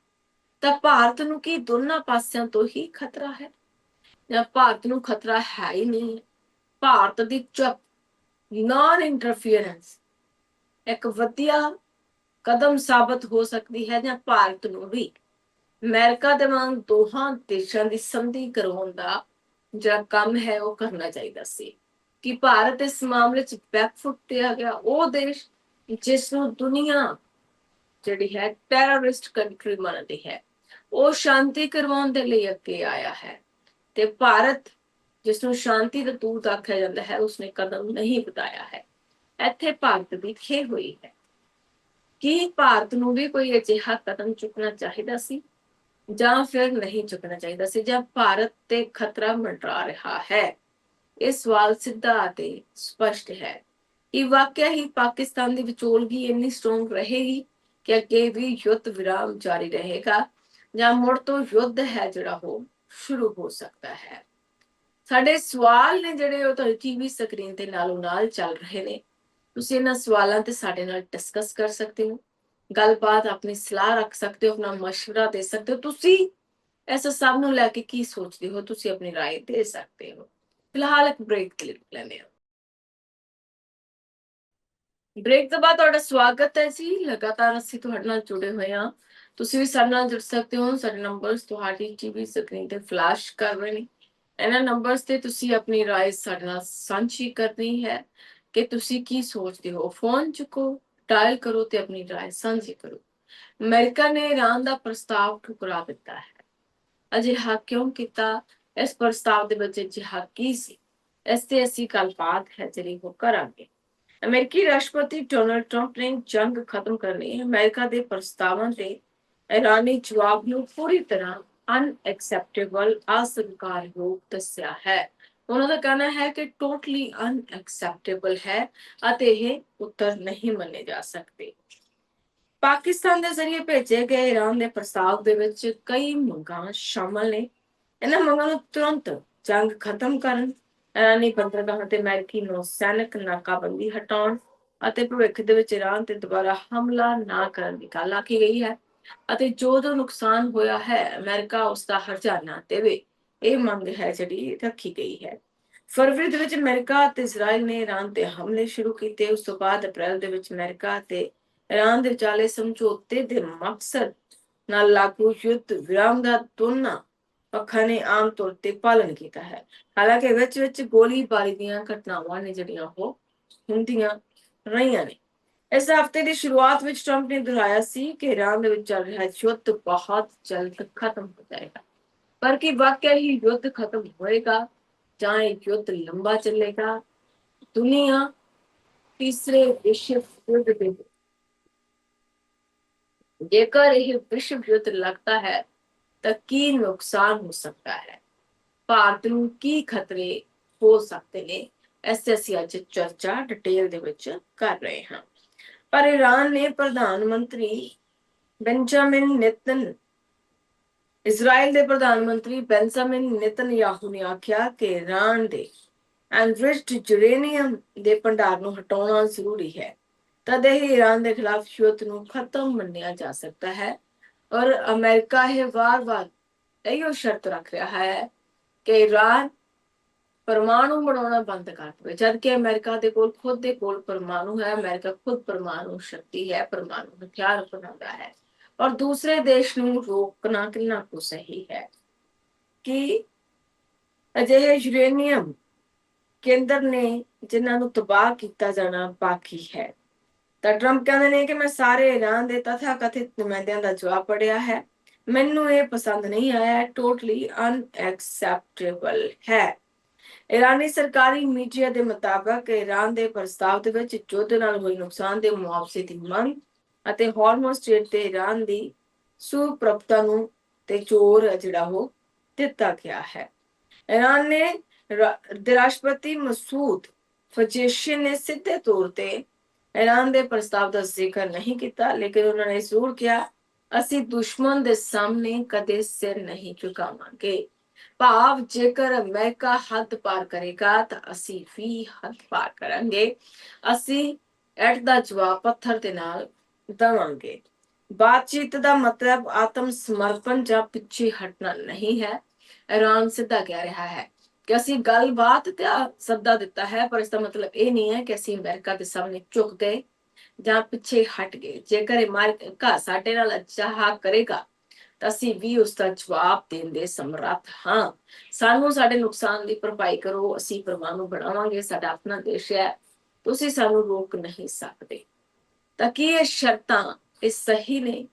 ਤਾਂ ਭਾਰਤ ਨੂੰ ਕੀ ਦੋਨਾਂ ਪਾਸਿਆਂ ਤੋਂ ਹੀ ਖਤਰਾ ਹੈ, ਜਾਂ ਭਾਰਤ ਨੂੰ ਖਤਰਾ ਹੈ ਹੀ ਨਹੀਂ? ਭਾਰਤ ਦੀ ਚੁੱਪ, ਨਾਨ ਇੰਟਰਫੀਅਰੈਂਸ ਇੱਕ ਵਧੀਆ ਕਦਮ ਸਾਬਤ ਹੋ ਸਕਦੀ ਹੈ, ਜਾਂ ਭਾਰਤ ਨੂੰ ਵੀ ਅਮਰੀਕਾ ਦੇ ਵਾਂਗ ਦੋਹਾਂ ਦੇਸ਼ਾਂ ਦੀ ਸੰਧੀ ਕਰਵਾਉਣ ਦਾ ਜਿਹੜਾ ਕੰਮ ਹੈ ਉਹ ਕਰਨਾ ਚਾਹੀਦਾ ਸੀ। ਕਿ ਭਾਰਤ ਇਸ ਮਾਮਲੇ 'ਚ ਬੈਕਫੁੱਟ ਤੇ ਆ ਗਿਆ, ਉਹ ਦੇਸ਼ ਜਿਸ ਨੂੰ ਦੁਨੀਆ ਜਿਹੜੀ ਹੈ ਟੈਰਰਿਸਟ ਕੰਟਰੀ ਮੰਨਦੀ ਹੈ, ਉਹ ਸ਼ਾਂਤੀ ਕਰਵਾਉਣ ਦੇ ਲਈ ਅੱਗੇ ਆਇਆ ਹੈ, ਤੇ ਭਾਰਤ ਜਿਸ ਨੂੰ ਸ਼ਾਂਤੀ ਦਾ ਦੂਤ ਆਖਿਆ ਜਾਂਦਾ ਹੈ ਉਸਨੇ ਕਦਮ ਨਹੀਂ ਵਧਾਇਆ ਹੈ। ਇੱਥੇ ਭਾਰਤ ਦੀ ਖੇ ਹੋਈ ਹੈ। ਕੀ ਭਾਰਤ ਨੂੰ ਵੀ ਕੋਈ ਅਜਿਹਾ ਕਦਮ ਚੁੱਕਣਾ ਚਾਹੀਦਾ ਸੀ ਜਾਂ ਫਿਰ ਨਹੀਂ ਚੁੱਕਣਾ ਚਾਹੀਦਾ ਸੀ, ਜਾਂ ਭਾਰਤ ਤੇ ਖਤਰਾ ਮੰਡਰਾ ਰਿਹਾ ਹੈ? ਇਹ ਸਵਾਲ ਸਿੱਧਾ ਅਤੇ ਸਪਸ਼ਟ ਹੈ ਕਿ ਵਾਕਿਆ ਹੀ ਪਾਕਿਸਤਾਨ ਦੀ ਵਿਚੋਲਗੀ ਇੰਨੀ ਸਟਰੋਂਗ ਰਹੇਗੀ ਕਿ ਅੱਗੇ ਵੀ ਯੁੱਧ ਵਿਰਾਮ ਜਾਰੀ ਰਹੇਗਾ, ਜਾਂ ਮੁੜ ਤੋਂ ਯੁੱਧ ਹੈ ਜਿਹੜਾ ਉਹ ਸ਼ੁਰੂ ਹੋ ਸਕਦਾ ਹੈ। ਸਾਡੇ ਸਵਾਲ ਨੇ ਜਿਹੜੇ ਉਹ ਤੁਹਾਡੀ ਟੀਵੀ ਸਕਰੀਨ ਤੇ ਨਾਲੋਂ ਨਾਲ ਚੱਲ ਰਹੇ ਨੇ। ਤੁਸੀਂ ਇਹਨਾਂ ਸਵਾਲਾਂ ਤੇ ਸਾਡੇ ਨਾਲ ਡਿਸਕਸ ਕਰ ਸਕਦੇ ਹੋ, ਗੱਲਬਾਤ, ਆਪਣੀ ਸਲਾਹ ਰੱਖ ਸਕਦੇ ਹੋ, ਆਪਣਾ ਮਸ਼ਵਰਾ ਦੇ ਸਕਦੇ ਹੋ। ਤੁਸੀਂ ਇਸ ਸਭ ਨੂੰ ਲੈ ਕੇ ਕੀ ਸੋਚਦੇ ਹੋ, ਤੁਸੀਂ ਆਪਣੀ ਰਾਏ ਦੇ ਸਕਦੇ ਹੋ। ਫਿਲਹਾਲ ਇੱਕ ਬ੍ਰੇਕ ਲੈਂਦੇ ਹਾਂ। ਬ੍ਰੇਕ ਤੋਂ ਬਾਅਦ ਤੁਹਾਡਾ ਸਵਾਗਤ ਹੈ ਜੀ। ਲਗਾਤਾਰ ਅਸੀਂ ਤੁਹਾਡੇ ਨਾਲ ਜੁੜੇ ਹੋਏ ਹਾਂ, ਤੁਸੀਂ ਵੀ ਸਾਡੇ ਨਾਲ ਜੁੜ ਸਕਦੇ ਹੋ। ਸਾਡੇ ਨੰਬਰਸ ਤੁਹਾਡੀ ਟੀਵੀ ਸਕਰੀਨ ਤੇ ਫਲੈਸ਼ ਕਰ ਰਹੇ ਨੇ। ਇਹਨਾਂ ਨੰਬਰਸ ਤੇ ਤੁਸੀਂ ਆਪਣੀ ਰਾਏ ਸਾਡੇ ਨਾਲ ਸਾਂਝੀ ਕਰਨੀ ਹੈ ਕਿ ਤੁਸੀਂ ਕੀ ਸੋਚਦੇ ਹੋ। ਫੋਨ ਚੁੱਕੋ, ਡਾਇਲ ਕਰੋ ਤੇ ਆਪਣੀ ਰਾਏ ਸਾਂਝੀ ਕਰੋ। ਅਮਰੀਕਾ ਨੇ ਈਰਾਨ ਦਾ ਪ੍ਰਸਤਾਵ ਠੁਕਰਾ ਦਿੱਤਾ ਹੈ। ਅਜਿਹਾ ਕਿਉਂ ਕੀਤਾ? ਇਸ ਪ੍ਰਸਤਾਵ ਦੇ ਵਿੱਚ ਅਜਿਹਾ ਕੀ ਸੀ? ਇਸ ਤੇ ਅਸੀਂ ਗੱਲਬਾਤ ਹੈ ਜਿਹੜੀ ਉਹ ਕਰਾਂਗੇ। ਅਮਰੀਕੀ ਰਾਸ਼ਟਰਪਤੀ ਡੋਨਾਲਡ ਟਰੰਪ ਨੇ ਜੰਗ ਖਤਮ ਕਰਨੀ ਅਮਰੀਕਾ ਦੇ ਪ੍ਰਸਤਾਵਾਂ ਤੇ ਈਰਾਨੀ ਜਵਾਬ ਨੂੰ ਪੂਰੀ ਤਰ੍ਹਾਂ ਅਨਐਕਸੈਪਟੇਬਲ, ਅਸਵੀਕਾਰਯੋਗ ਦੱਸਿਆ ਹੈ। ਉਹਨਾਂ ਦਾ ਕਹਿਣਾ ਹੈ ਕਿ ਟੋਟਲੀ ਅਨਐਕਸੈਪਟੇਬਲ ਹੈ ਅਤੇ ਇਹ ਉੱਤਰ ਨਹੀਂ ਮੰਨੇ ਜਾ ਸਕਦੇ। ਪਾਕਿਸਤਾਨ ਦੇ ਜ਼ਰੀਏ ਭੇਜੇ ਗਏ ਈਰਾਨ ਦੇ ਪ੍ਰਸਤਾਵ ਦੇ ਵਿੱਚ ਕਈ ਮੰਗਾਂ ਸ਼ਾਮਲ ਨੇ। ਇਹਨਾਂ ਮੰਗਾਂ ਨੂੰ ਤੁਰੰਤ ਜੰਗ ਖਤਮ ਕਰਨ, ਈਰਾਨੀ ਬੰਦਰਗਾਹਾਂ ਤੇ ਅਮਰੀਕੀ ਨੌਸੈਨਿਕ ਨਾਕਾਬੰਦੀ ਹਟਾਉਣ ਅਤੇ ਭਵਿੱਖ ਦੇ ਵਿੱਚ ਈਰਾਨ ਤੇ ਦੁਬਾਰਾ ਹਮਲਾ ਨਾ ਕਰਨ ਦੀ ਗੱਲ ਆਖੀ ਗਈ ਹੈ। ਅਤੇ ਜੋ ਨੁਕਸਾਨ ਹੋਇਆ ਹੈ ਅਮਰੀਕਾ ਉਸਦਾ ਹਰਜਾਨਾ ਦੇਵੇ, ਇਹ ਮੰਗ ਹੈ ਜਿਹੜੀ ਰੱਖੀ ਗਈ ਹੈ। ਫਰਵਰੀ ਦੇ ਵਿੱਚ ਅਮਰੀਕਾ ਅਤੇ ਇਜ਼ਰਾਈਲ ਨੇ ਈਰਾਨ ਤੇ ਹਮਲੇ ਸ਼ੁਰੂ ਕੀਤੇ। ਉਸ ਤੋਂ ਬਾਅਦ ਅਪ੍ਰੈਲ ਦੇ ਵਿੱਚ ਅਮਰੀਕਾ ਤੇ ਈਰਾਨ ਦੇ ਵਿਚਾਲੇ ਸਮਝੌਤੇ ਦੇ ਮਕਸਦ ਨਾਲ ਲਾਗੂ ਯੁੱਧ ਵਿਰਾਮ ਦਾ ਦੋਨਾਂ ਪੱਖਾਂ ਨੇ ਆਮ ਤੌਰ ਤੇ ਪਾਲਣ ਕੀਤਾ ਹੈ। ਹਾਲਾਂਕਿ ਵਿੱਚ ਗੋਲੀਬਾਰੀ ਦੀਆਂ ਘਟਨਾਵਾਂ ਨੇ ਜਿਹੜੀਆਂ ਉਹ ਹੁੰਦੀਆਂ ਰਹੀਆਂ ਨੇ। ਇਸ ਹਫ਼ਤੇ ਦੀ ਸ਼ੁਰੂਆਤ ਵਿੱਚ ਟਰੰਪ ਨੇ ਦੁਹਰਾਇਆ ਸੀ ਕਿ ਈਰਾਨ ਦੇ ਵਿੱਚ ਚੱਲ ਰਿਹਾ ਯੁੱਧ ਬਹੁਤ ਜਲਦ ਖਤਮ ਹੋ ਜਾਏਗਾ। ਪਰ ਕੀ ਵਾਕਿਆ ਹੀ ਯੁੱਧ ਖਤਮ ਹੋਏਗਾ ਜਾਂ ਇਹ ਯੁੱਧ ਲੰਬਾ ਚੱਲੇਗਾ? ਦੁਨੀਆ ਤੀਸਰੇ ਵਿਸ਼ਵ ਯੁੱਧ ਦੇ ਜੇਕਰ ਇਹ ਵਿਸ਼ਵ ਯੁੱਧ ਲੱਗਦਾ ਹੈ ਤਾਂ ਕੀ ਨੁਕਸਾਨ ਹੋ ਸਕਦਾ ਹੈ? ਭਾਰਤ ਨੂੰ ਕੀ ਖਤਰੇ ਹੋ ਸਕਦੇ ਨੇ? ਇਸ ਤੇ ਅਸੀਂ ਅੱਜ ਚਰਚਾ ਡਿਟੇਲ ਦੇ ਵਿੱਚ ਕਰ ਰਹੇ ਹਾਂ। ਪਰ ਈਰਾਨ ਨੇ ਪ੍ਰਧਾਨ ਮੰਤਰੀ ਬੈਂਜਾਮਿਨ ਨੇਤਨ ਇਜ਼ਰਾਈਲ ਦੇ ਪ੍ਰਧਾਨ ਮੰਤਰੀ ਬੈਂਜਾਮਿਨ ਨੇਤਨਯਾਹੂ ਨੇ ਆਖਿਆ ਕਿ ਈਰਾਨ ਦੇ ਐਨਰਿਚਡ ਯੂਰੇਨੀਅਮ ਦੇ ਭੰਡਾਰ ਨੂੰ ਹਟਾਉਣਾ ਜ਼ਰੂਰੀ ਹੈ, ਤਦ ਇਹ ਈਰਾਨ ਦੇ ਖਿਲਾਫ ਯੁੱਧ ਨੂੰ ਖਤਮ ਮੰਨਿਆ ਜਾ ਸਕਦਾ ਹੈ। ਔਰ ਅਮਰੀਕਾ ਇਹ ਵਾਰ-ਵਾਰ ਇਹੋ ਸ਼ਰਤ ਰੱਖ ਰਿਹਾ ਹੈ ਕਿ ਈਰਾਨ ਪਰਮਾਣੂ ਬਣਾਉਣਾ ਬੰਦ ਕਰ ਦੇਵੇ, ਜਦਕਿ ਅਮਰੀਕਾ ਦੇ ਕੋਲ ਪਰਮਾਣੂ ਹੈ। ਅਮਰੀਕਾ ਖੁਦ ਪਰਮਾਣੂ ਸ਼ਕਤੀ ਹੈ, ਪਰਮਾਣੂ ਹਥਿਆਰ ਬਣਾਉਂਦਾ ਹੈ। ਔਰ ਦੂਸਰੇ ਦੇਸ਼ ਨੂੰ ਰੋਕਣਾ ਕਿੰਨਾ ਕੁ ਸਹੀ ਹੈ? ਕਿ ਅਜਿਹੇ ਯੂਰੇਨੀਅਮ ਕੇਂਦਰ ਨੇ ਜਿਨ੍ਹਾਂ ਨੂੰ ਤਬਾਹ ਕੀਤਾ ਜਾਣਾ ਬਾਕੀ ਹੈ, ਤਾਂ ਟਰੰਪ ਕਹਿੰਦੇ ਨੇ ਕਿ ਮੈਂ ਸਾਰੇ ਈਰਾਨ ਦੇ ਤਥਾਕਥਿਤ ਨੁਮਾਇੰਦਿਆਂ ਦਾ ਜਵਾਬ ਪੜਿਆ ਹੈ, ਮੈਨੂੰ ਇਹ ਪਸੰਦ ਨਹੀਂ ਆਇਆ, ਟੋਟਲੀ ਅਨਐਕਸੈਪਟੇਬਲ ਹੈ। ਈਰਾਨੀ ਸਰਕਾਰੀ ਮੀਡੀਆ ਦੇ ਮੁਤਾਬਕ ਈਰਾਨ ਦੇ ਪ੍ਰਸਤਾਵ ਦੇ ਵਿੱਚ ਯੁੱਧ ਨਾਲ ਹੋਏ ਨੁਕਸਾਨ ਦੇ ਮੁਆਵਜ਼ੇ ਦੀ ਮੰਗ ਅਤੇ ਹਾਰਮੋਜ਼ ਸਟ੍ਰੇਟ ਤੇ ਈਰਾਨ ਦੀ ਸੁਪ੍ਰਭੁਤਾ ਨੂੰ ਤੇ ਜ਼ੋਰ ਜਿਹੜਾ ਉਹ ਦਿੱਤਾ ਗਿਆ ਹੈ। ईरान ने राष्ट्रपति मसूद पजेशियन ने सीधे तौर ते ईरान ਦੇ ਪ੍ਰਸਤਾਵ ਦਾ ਜ਼ਿਕਰ ਨਹੀਂ ਕੀਤਾ, ਲੇਕਿਨ ਉਹਨਾਂ ਨੇ ਜ਼ਰੂਰ ਕਿਹਾ ਅਸੀਂ ਦੁਸ਼ਮਣ ਦੇ ਸਾਹਮਣੇ ਕਦੇ ਸਿਰ ਨਹੀਂ ਝੁਕਾਵਾਂਗੇ। ਭਾਵ ਜੇਕਰ ਅਮਰੀਕਾ ਹੱਦ ਪਾਰ ਕਰੇਗਾ ਤਾਂ ਅਸੀਂ ਵੀ ਹੱਦ ਪਾਰ ਕਰਾਂਗੇ, ਅਸੀਂ ਐਟ ਦਾ ਜਵਾਬ ਪੱਥਰ ਦੇ ਨਾਲ ਦੇਵਾਂਗੇ। ਬਾਤਚੀਤ ਦਾ ਮਤਲਬ ਆਤਮ ਸਮਰਪਣ ਜਾਂ ਪਿੱਛੇ ਹਟਣਾ ਨਹੀਂ ਹੈ। ईरान ਸਿੱਧਾ ਕਹਿ ਰਿਹਾ ਹੈ ਕਿ ਅਸੀਂ ਗੱਲਬਾਤ ਦਾ ਸੱਦਾ ਦਿੱਤਾ ਹੈ, ਪਰ ਇਸ ਦਾ ਮਤਲਬ ਇਹ ਨਹੀਂ ਹੈ ਕਿ ਅਸੀਂ ਅਮਰੀਕਾ ਦੇ ਸਾਹਮਣੇ ਝੁਕ ਗਏ ਜਾਂ ਪਿੱਛੇ ਹਟ ਗਏ। ਜੇਕਰ ਅਮਰੀਕਾ ਸਾਡੇ ਨਾਲ ਅਜਿਹਾ ਕਰੇਗਾ ਤਾਂ ਅਸੀਂ ਵੀ ਉਸ ਦਾ ਜਵਾਬ ਦੇਣ ਦੇ ਸਮਰੱਥ ਹਾਂ। ਸਾਨੂੰ ਸਾਡੇ ਨੁਕਸਾਨ ਦੀ ਭਰਪਾਈ ਕਰੋ, ਅਸੀਂ ਪਰਮਾਣੂ ਬਣਾਵਾਂਗੇ, ਸਾਡਾ ਆਪਣਾ ਦੇਸ਼ ਹੈ, ਤੁਸੀਂ ਸਾਨੂੰ ਰੋਕ ਨਹੀਂ ਸਕਦੇ। ਤਾਂ ਕੀ ਇਹ ਸ਼ਰਤਾਂ ਇਹ ਸਹੀ ਨੇ?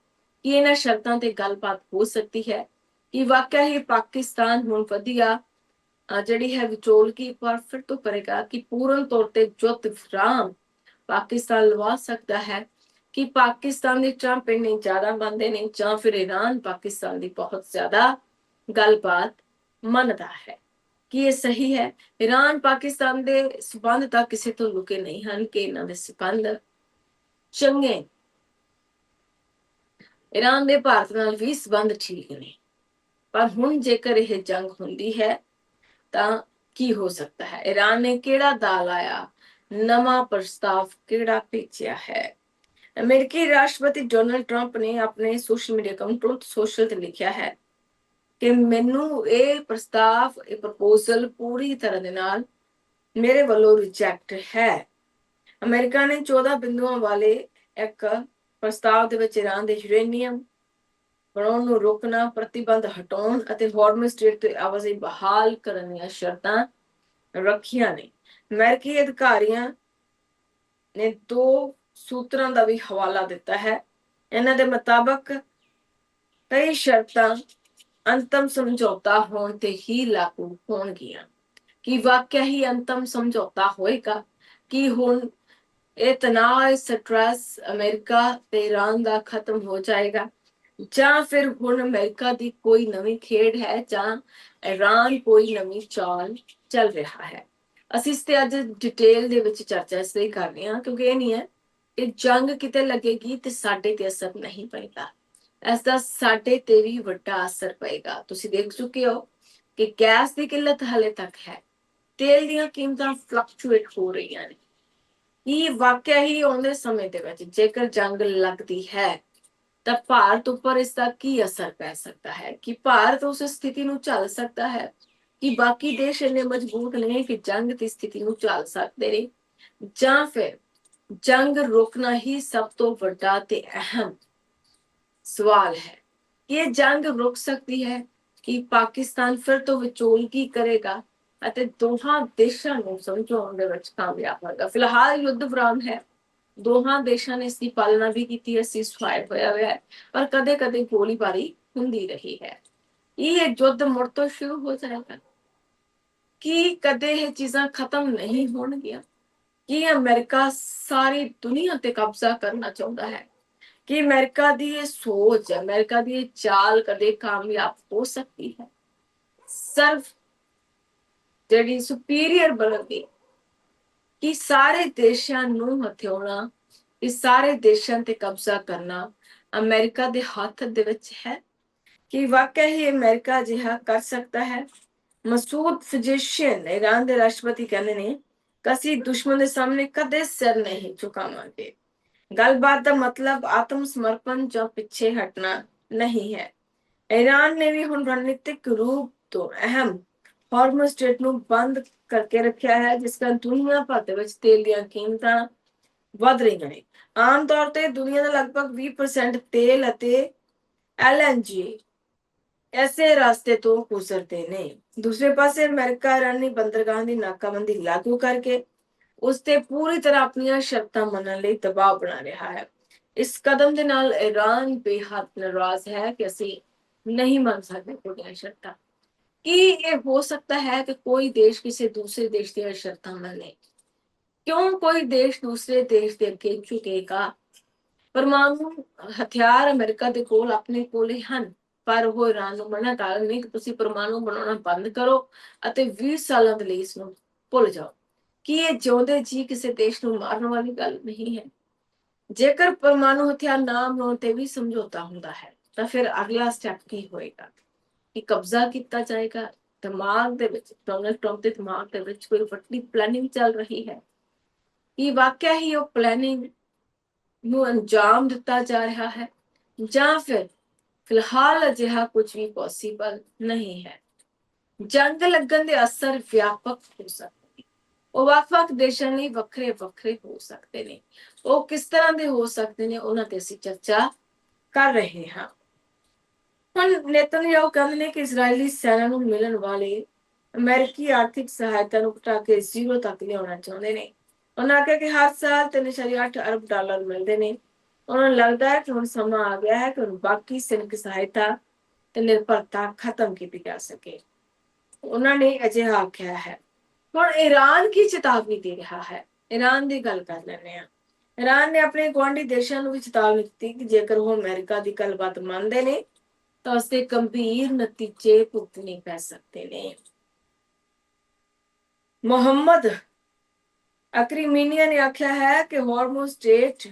ਕਿ ਇਹਨਾਂ ਸ਼ਰਤਾਂ ਤੇ ਗੱਲਬਾਤ ਹੋ ਸਕਦੀ ਹੈ ਕਿ ਵਾਕਿਆ ਹੀ ਪਾਕਿਸਤਾਨ ਹੁਣ ਵਧੀਆ ਜਿਹੜੀ ਹੈ ਵਿਚੋਲਗੀ ਪਰ ਫਿਰ ਤੋਂ ਕਰੇਗਾ ਕਿ ਪੂਰਨ ਤੌਰ ਤੇ ਯੁੱਧ ਵਿਰਾਮ ਪਾਕਿਸਤਾਨ ਲਵਾ ਸਕਦਾ ਹੈ ਕਿ ਪਾਕਿਸਤਾਨ ਦੇ ਟਰੰਪ ਇੰਨੇ ਜ਼ਿਆਦਾ ਮੰਨਦੇ ਨੇ ਜਾਂ ਫਿਰ ਈਰਾਨ ਪਾਕਿਸਤਾਨ ਦੀ ਬਹੁਤ ਜ਼ਿਆਦਾ ਗੱਲਬਾਤ ਮੰਨਦਾ ਹੈ। ਕਿ ਇਹ ਸਹੀ ਹੈ? ਈਰਾਨ ਪਾਕਿਸਤਾਨ ਦੇ ਸਬੰਧ ਤਾਂ ਕਿਸੇ ਤੋਂ ਲੁਕੇ ਨਹੀਂ ਹਨ ਕਿ ਇਹਨਾਂ ਦੇ ਸਬੰਧ ਚੰਗੇ। ਈਰਾਨ ਦੇ ਭਾਰਤ ਨਾਲ ਵੀ ਸਬੰਧ ਠੀਕ ਨੇ, ਪਰ ਹੁਣ ਜੇਕਰ ਇਹ ਜੰਗ ਹੁੰਦੀ ਹੈ ਤਾਂ ਕੀ ਹੋ ਸਕਦਾ ਹੈ? ਈਰਾਨ ਨੇ ਕਿਹੜਾ ਦਾਅ ਲਾਇਆ, ਨਵਾਂ ਪ੍ਰਸਤਾਵ ਕਿਹੜਾ ਭੇਜਿਆ ਹੈ? ਅਮਰੀਕੀ ਰਾਸ਼ਟਰਪਤੀ ਡੋਨਾਲਡ ਟਰੰਪ ਨੇ ਆਪਣੇ social media account truth social ਤੇ ਲਿਖਿਆ ਹੈ ਕਿ ਮੈਨੂੰ ਇਹ ਪ੍ਰਸਤਾਵ ਇਹ ਪ੍ਰਪੋਜ਼ਲ ਪੂਰੀ ਤਰ੍ਹਾਂ ਦੇ ਨਾਲ ਮੇਰੇ ਵੱਲੋਂ ਰਿਜੈਕਟ ਹੈ। ਅਮਰੀਕਾ ਨੇ 14 ਬਿੰਦੂਆਂ ਵਾਲੇ ਇੱਕ ਪ੍ਰਸਤਾਵ ਦੇ ਵਿੱਚ ਈਰਾਨ ਦੇ ਯੂਰੇਨੀਅਮ ਬਣਾਉਣ ਨੂੰ ਰੋਕਣਾ, ਪ੍ਰਤੀਬੰਧ ਹਟਾਉਣ ਅਤੇ ਹਾਰਮੋਜ਼ ਸਟ੍ਰੇਟ ਤੇ ਆਵਾਜਾਈ ਬਹਾਲ ਕਰਨ ਦੀਆਂ ਸ਼ਰਤਾਂ ਰੱਖੀਆਂ ਨੇ। ਅਮਰੀਕੀ ਅਧਿਕਾਰੀਆਂ ਨੇ 2 ਸੂਤਰਾਂ ਦਾ ਵੀ ਹਵਾਲਾ ਦਿੱਤਾ ਹੈ। ਇਹਨਾਂ ਦੇ ਮੁਤਾਬਕ ਕਈ ਸ਼ਰਤਾਂ ਅੰਤਮ ਸਮਝੌਤਾ ਹੋਣ ਤੇ ਹੀ ਲਾਗੂ ਹੋਣਗੀਆਂ। ਕਿ ਵਾਕਿਆ ਹੀ ਅੰਤਮ ਸਮਝੌਤਾ ਹੋਏਗਾ ਕਿ ਹੁਣ ਇਹ ਤਣਾਅ ਸਟ੍ਰੈਸ ਅਮਰੀਕਾ ਤੇ ਈਰਾਨ ਦਾ ਖਤਮ ਹੋ ਜਾਏਗਾ, ਜਾਂ ਫਿਰ ਹੁਣ ਅਮਰੀਕਾ ਦੀ ਕੋਈ ਨਵੀਂ ਖੇਡ ਹੈ ਜਾਂ ਈਰਾਨ ਕੋਈ ਨਵੀਂ ਚਾਲ ਚੱਲ ਰਿਹਾ ਹੈ। ਅਸੀਂ ਇਸ ਤੇ ਅੱਜ ਡਿਟੇਲ ਦੇ ਵਿੱਚ ਚਰਚਾ ਇਸ ਲਈ ਕਰ ਰਹੇ ਹਾਂ ਕਿਉਂਕਿ ਇਹ ਨਹੀਂ ਹੈ ਕਿ ਜੰਗ ਕਿਤੇ ਲੱਗੇਗੀ ਤੇ ਸਾਡੇ ਤੇ ਅਸਰ ਨਹੀਂ ਪਏਗਾ, ਇਸ ਦਾ ਸਾਡੇ ਤੇ ਵੀ ਵੱਡਾ ਅਸਰ ਪਏਗਾ। ਤੁਸੀਂ ਦੇਖ ਚੁੱਕੇ ਹੋ ਕਿ ਗੈਸ ਦੀ ਕਿੱਲਤ ਹਾਲੇ ਤੱਕ ਹੈ, ਤੇਲ ਦੀਆਂ ਕੀਮਤਾਂ ਫਲਕਚੁਏਟ ਹੋ ਰਹੀਆਂ ਨੇ। ਇਹ ਵਾਕਿਆ ਹੀ ਆਉਂਦੇ ਸਮੇਂ ਦੇ ਵਿੱਚ ਜੇਕਰ ਜੰਗ ਲੱਗਦੀ ਹੈ ਤਾਂ ਭਾਰਤ ਉੱਪਰ ਇਸ ਦਾ ਕੀ ਅਸਰ ਪੈ ਸਕਦਾ ਹੈ? ਕਿ ਭਾਰਤ ਉਸ ਸਥਿਤੀ ਨੂੰ ਝੱਲ ਸਕਦਾ ਹੈ ਕਿ ਬਾਕੀ ਦੇਸ਼ ਇੰਨੇ ਮਜ਼ਬੂਤ ਨੇ ਕਿ ਜੰਗ ਦੀ ਸਥਿਤੀ ਨੂੰ ਝੱਲ ਸਕਦੇ ਨੇ, ਜਾਂ ਫਿਰ ਜੰਗ ਰੋਕਣਾ ਹੀ ਸਭ ਤੋਂ ਵੱਡਾ ਤੇ ਅਹਿਮ ਸਵਾਲ ਹੈ। ਕਿ ਇਹ ਜੰਗ ਰੁਕ ਸਕਦੀ ਹੈ ਕਿ ਪਾਕਿਸਤਾਨ ਫਿਰ ਤੋਂ ਵਿਚੋਲਗੀ ਕਰੇਗਾ ਅਤੇ ਦੋਹਾਂ ਦੇਸ਼ਾਂ ਨੂੰ ਸਮਝਾਉਣ ਦੇ ਵਿੱਚ ਕਾਮਯਾਬ ਹੋਏਗਾ। ਫਿਲਹਾਲ ਯੁੱਧ ਵਿਰਾਮ ਹੈ, ਦੋਹਾਂ ਦੇਸ਼ਾਂ ਨੇ ਇਸ ਦੀ ਪਾਲਣਾ ਵੀ ਕੀਤੀ ਹੈ, ਸੀਜ਼ਫਾਇਰ ਹੋਇਆ ਹੈ, ਪਰ ਕਦੇ ਕਦੇ ਗੋਲੀਬਾਰੀ ਹੁੰਦੀ ਰਹੀ ਹੈ। ਇਹ ਯੁੱਧ ਮੁੜ ਤੋਂ ਸ਼ੁਰੂ ਹੋ ਜਾਏਗਾ ਕਿ ਕਦੇ ਇਹ ਚੀਜ਼ਾਂ ਖਤਮ ਨਹੀਂ ਹੋਣਗੀਆਂ? ਕਿ ਅਮਰੀਕਾ ਸਾਰੀ ਦੁਨੀਆ ਤੇ ਕਬਜ਼ਾ ਕਰਨਾ ਚਾਹੁੰਦਾ ਹੈ? ਕਿ ਅਮਰੀਕਾ ਦੀ ਇਹ ਸੋਚ, ਅਮਰੀਕਾ ਦੀ ਇਹ ਚਾਲ ਕਦੇ ਕਾਮਯਾਬ ਹੋ ਸਕਦੀ ਹੈ? ਸਿਰਫ ਜਿਹੜੀ ਸੁਪੀਰੀਅਰ ਬਣਦੀ ਕਿ ਸਾਰੇ ਦੇਸ਼ਾਂ ਨੂੰ ਹਥਿਆਉਣਾ, ਇਹ ਸਾਰੇ ਦੇਸ਼ਾਂ ਤੇ ਕਬਜ਼ਾ ਕਰਨਾ ਅਮਰੀਕਾ ਦੇ ਹੱਥ ਦੇ ਵਿੱਚ ਹੈ? ਕਿ ਵਾਕਿਆ ਹੀ ਅਮਰੀਕਾ ਅਜਿਹਾ ਕਰ ਸਕਦਾ ਹੈ? ਮਸੂਦ ਪਜੇਸ਼ੀਅਨ ਈਰਾਨ ਦੇ ਰਾਸ਼ਟਰਪਤੀ ਕਹਿੰਦੇ ਨੇ ਕਿ ਅਸੀਂ ਦੁਸ਼ਮਣ ਦੇ ਸਾਹਮਣੇ ਕਦੇ ਸਿਰ ਨਹੀਂ ਝੁਕਾਵਾਂਗੇ। ਗੱਲਬਾਤ ਦਾ ਮਤਲਬ ਆਤਮ ਸਮਰਪਣ ਜਾਂ ਪਿੱਛੇ ਹਟਣਾ ਨਹੀਂ ਹੈ। ਈਰਾਨ ਨੇ ਵੀ ਹੁਣ ਰਣਨੀਤਿਕ ਰੂਪ ਤੋਂ ਅਹਿਮ ਹਾਰਮੋਜ਼ ਸਟ੍ਰੇਟ ਨੂੰ ਬੰਦ ਕਰਕੇ ਰੱਖਿਆ ਹੈ, ਜਿਸ ਕਾਰਨ ਦੁਨੀਆ ਭਰ ਦੇ ਵਿੱਚ ਤੇਲ ਦੀਆਂ ਕੀਮਤਾਂ ਵਧ ਰਹੀਆਂ ਨੇ। ਆਮ ਤੌਰ ਤੇ ਦੁਨੀਆ ਦਾ ਲਗਭਗ 20% ਤੇਲ ਅਤੇ LNG ਐਸੇ ਰਸਤੇ ਤੋਂ ਗੁਜ਼ਰਦੇ ਨੇ। ਦੂਸਰੇ ਪਾਸੇ ਅਮਰੀਕਾ ਇਰਾਨੀ ਬੰਦਰਗਾਹਾਂ ਦੀ ਨਾਕਾਬੰਦੀ ਲਾਗੂ ਕਰਕੇ ਉਸ ਤੇ ਪੂਰੀ ਤਰ੍ਹਾਂ ਆਪਣੀਆਂ ਸ਼ਰਤਾਂ ਮੰਨਣ ਲਈ ਦਬਾਅ ਬਣਾ ਰਿਹਾ ਹੈ। ਇਸ ਕਦਮ ਦੇ ਨਾਲ ਈਰਾਨ ਬੇਹੱਦ ਨਾਰਾਜ਼ ਹੈ ਕਿ ਅਸੀਂ ਨਹੀਂ ਮੰਨ ਸਕਦੇ ਤੁਹਾਡੀਆਂ ਸ਼ਰਤਾਂ। ਕੀ ਇਹ ਹੋ ਸਕਦਾ ਹੈ ਕਿ ਕੋਈ ਦੇਸ਼ ਕਿਸੇ ਦੂਸਰੇ ਦੇਸ਼ ਦੀਆਂ ਸ਼ਰਤਾਂ ਮੰਨੇ? ਕਿਉਂ ਕੋਈ ਦੇਸ਼ ਦੂਸਰੇ ਦੇਸ਼ ਦੇ ਅੱਗੇ ਝੁਕੇਗਾ? ਪਰਮਾਣੂ ਹਥਿਆਰ ਅਮਰੀਕਾ ਦੇ ਕੋਲ ਆਪਣੇ ਕੋਲੇ ਹਨ, ਪਰ ਉਹ ਈਰਾਨ ਨੂੰ ਮਨਾ ਕਰ ਰਹੇ ਨੇ ਕਿ ਤੁਸੀਂ ਪਰਮਾਣੂ ਬਣਾਉਣਾ ਬੰਦ ਕਰੋ ਅਤੇ 20 ਸਾਲਾਂ ਦੇ ਲਈ ਇਸ ਨੂੰ ਭੁੱਲ ਜਾਓ। ਕੀ ਇਹ ਜਿਉਂਦੇ ਜੀ ਕਿਸੇ ਦੇਸ਼ ਨੂੰ ਮਾਰਨ ਵਾਲੀ ਗੱਲ ਨਹੀਂ ਹੈ? ਜੇਕਰ ਪਰਮਾਣੂ ਹਥਿਆਰ ਨਾ ਬਣਾਉਣ ਤੇ ਵੀ ਸਮਝੌਤਾ ਹੁੰਦਾ ਹੈ ਤਾਂ ਫਿਰ ਅਗਲਾ ਸਟੈਪ ਕੀ ਹੋਏਗਾ? ਕਿ ਕਬਜ਼ਾ ਕੀਤਾ ਜਾਏਗਾ? ਦਿਮਾਗ ਦੇ ਵਿੱਚ, ਡੋਨਲਡ ਟਰੰਪ ਦੇ ਦਿਮਾਗ ਦੇ ਵਿੱਚ ਕੋਈ ਵੱਡੀ ਪਲੈਨਿੰਗ ਚੱਲ ਰਹੀ ਹੈ? ਕੀ ਵਾਕਿਆ ਹੀ ਉਹ ਪਲੈਨਿੰਗ ਨੂੰ ਅੰਜਾਮ ਦਿੱਤਾ ਜਾ ਰਿਹਾ ਹੈ, ਜਾਂ ਫਿਰ ਫਿਲਹਾਲ ਅਜਿਹਾ ਕੁਝ ਵੀ ਪੋਸੀਬਲ ਨਹੀਂ ਹੈ? ਜੰਗ ਲੱਗਣ ਦੇ ਅਸਰ ਵਿਆਪਕ ਹੋ ਸਕਦੇ ਨੇ, ਉਹ ਵੱਖ-ਵੱਖ ਦੇਸ਼ਾਂ ਲਈ ਵੱਖਰੇ-ਵੱਖਰੇ ਹੋ ਸਕਦੇ ਨੇ। ਉਹ ਕਿਸ ਤਰ੍ਹਾਂ ਦੇ ਹੋ ਸਕਦੇ ਨੇ, ਉਹਨਾਂ ਤੇ ਅਸੀਂ ਚਰਚਾ ਕਰ ਰਹੇ ਹਾਂ। ਹੁਣ ਨੇਤਨਯਾਹੂ ਕਹਿੰਦੇ ਨੇ ਕਿ ਇਜ਼ਰਾਈਲੀ ਸੈਨਾ ਨੂੰ ਮਿਲਣ ਵਾਲੇ ਅਮਰੀਕੀ ਆਰਥਿਕ ਸਹਾਇਤਾ ਨੂੰ ਘਟਾ ਕੇ 0 ਤੱਕ ਲਿਆਉਣਾ ਚਾਹੁੰਦੇ ਨੇ। ਉਹਨਾਂ ਆਖਿਆ ਕਿ ਹਰ ਸਾਲ 3.8 ਅਰਬ ਡਾਲਰ ਮਿਲਦੇ ਨੇ। ਉਹਨਾਂ ਨੂੰ ਲੱਗਦਾ ਹੈ ਕਿ ਹੁਣ ਸਮਾਂ ਆ ਗਿਆ ਹੈ ਕਿ ਹੁਣ ਬਾਕੀ ਸੈਨਿਕ ਸਹਾਇਤਾ ਤੇ ਨਿਰਭਰਤਾ ਖਤਮ ਕੀਤੀ ਜਾ ਸਕੇ। ਉਹਨਾਂ ਨੇ ਅਜਿਹਾ ਆਖਿਆ ਹੈ। ਹੁਣ ਈਰਾਨ ਕੀ ਚੇਤਾਵਨੀ ਦੇ ਰਿਹਾ ਹੈ? ਈਰਾਨ ਦੀ ਗੱਲ ਕਰ ਲੈਂਦੇ ਹਾਂ। ਈਰਾਨ ਨੇ ਆਪਣੇ ਗੁਆਂਢੀ ਦੇਸ਼ਾਂ ਨੂੰ ਵੀ ਚੇਤਾਵਨੀ ਦਿੱਤੀ ਕਿ ਜੇਕਰ ਉਹ ਅਮਰੀਕਾ ਦੀ ਗੱਲਬਾਤ ਮੰਨਦੇ ਨੇ ਤਾਂ ਉਸਦੇ ਗੰਭੀਰ ਨਤੀਜੇ ਭੁਗਤਣੇ ਪੈ ਸਕਦੇ ਨੇ। ਮੁਹੰਮਦ ਅਕਰੀਮੀਨੀਆ ਨੇ ਆਖਿਆ ਹੈ ਕਿ ਹਾਰਮੁਜ਼ ਸਟ੍ਰੇਟ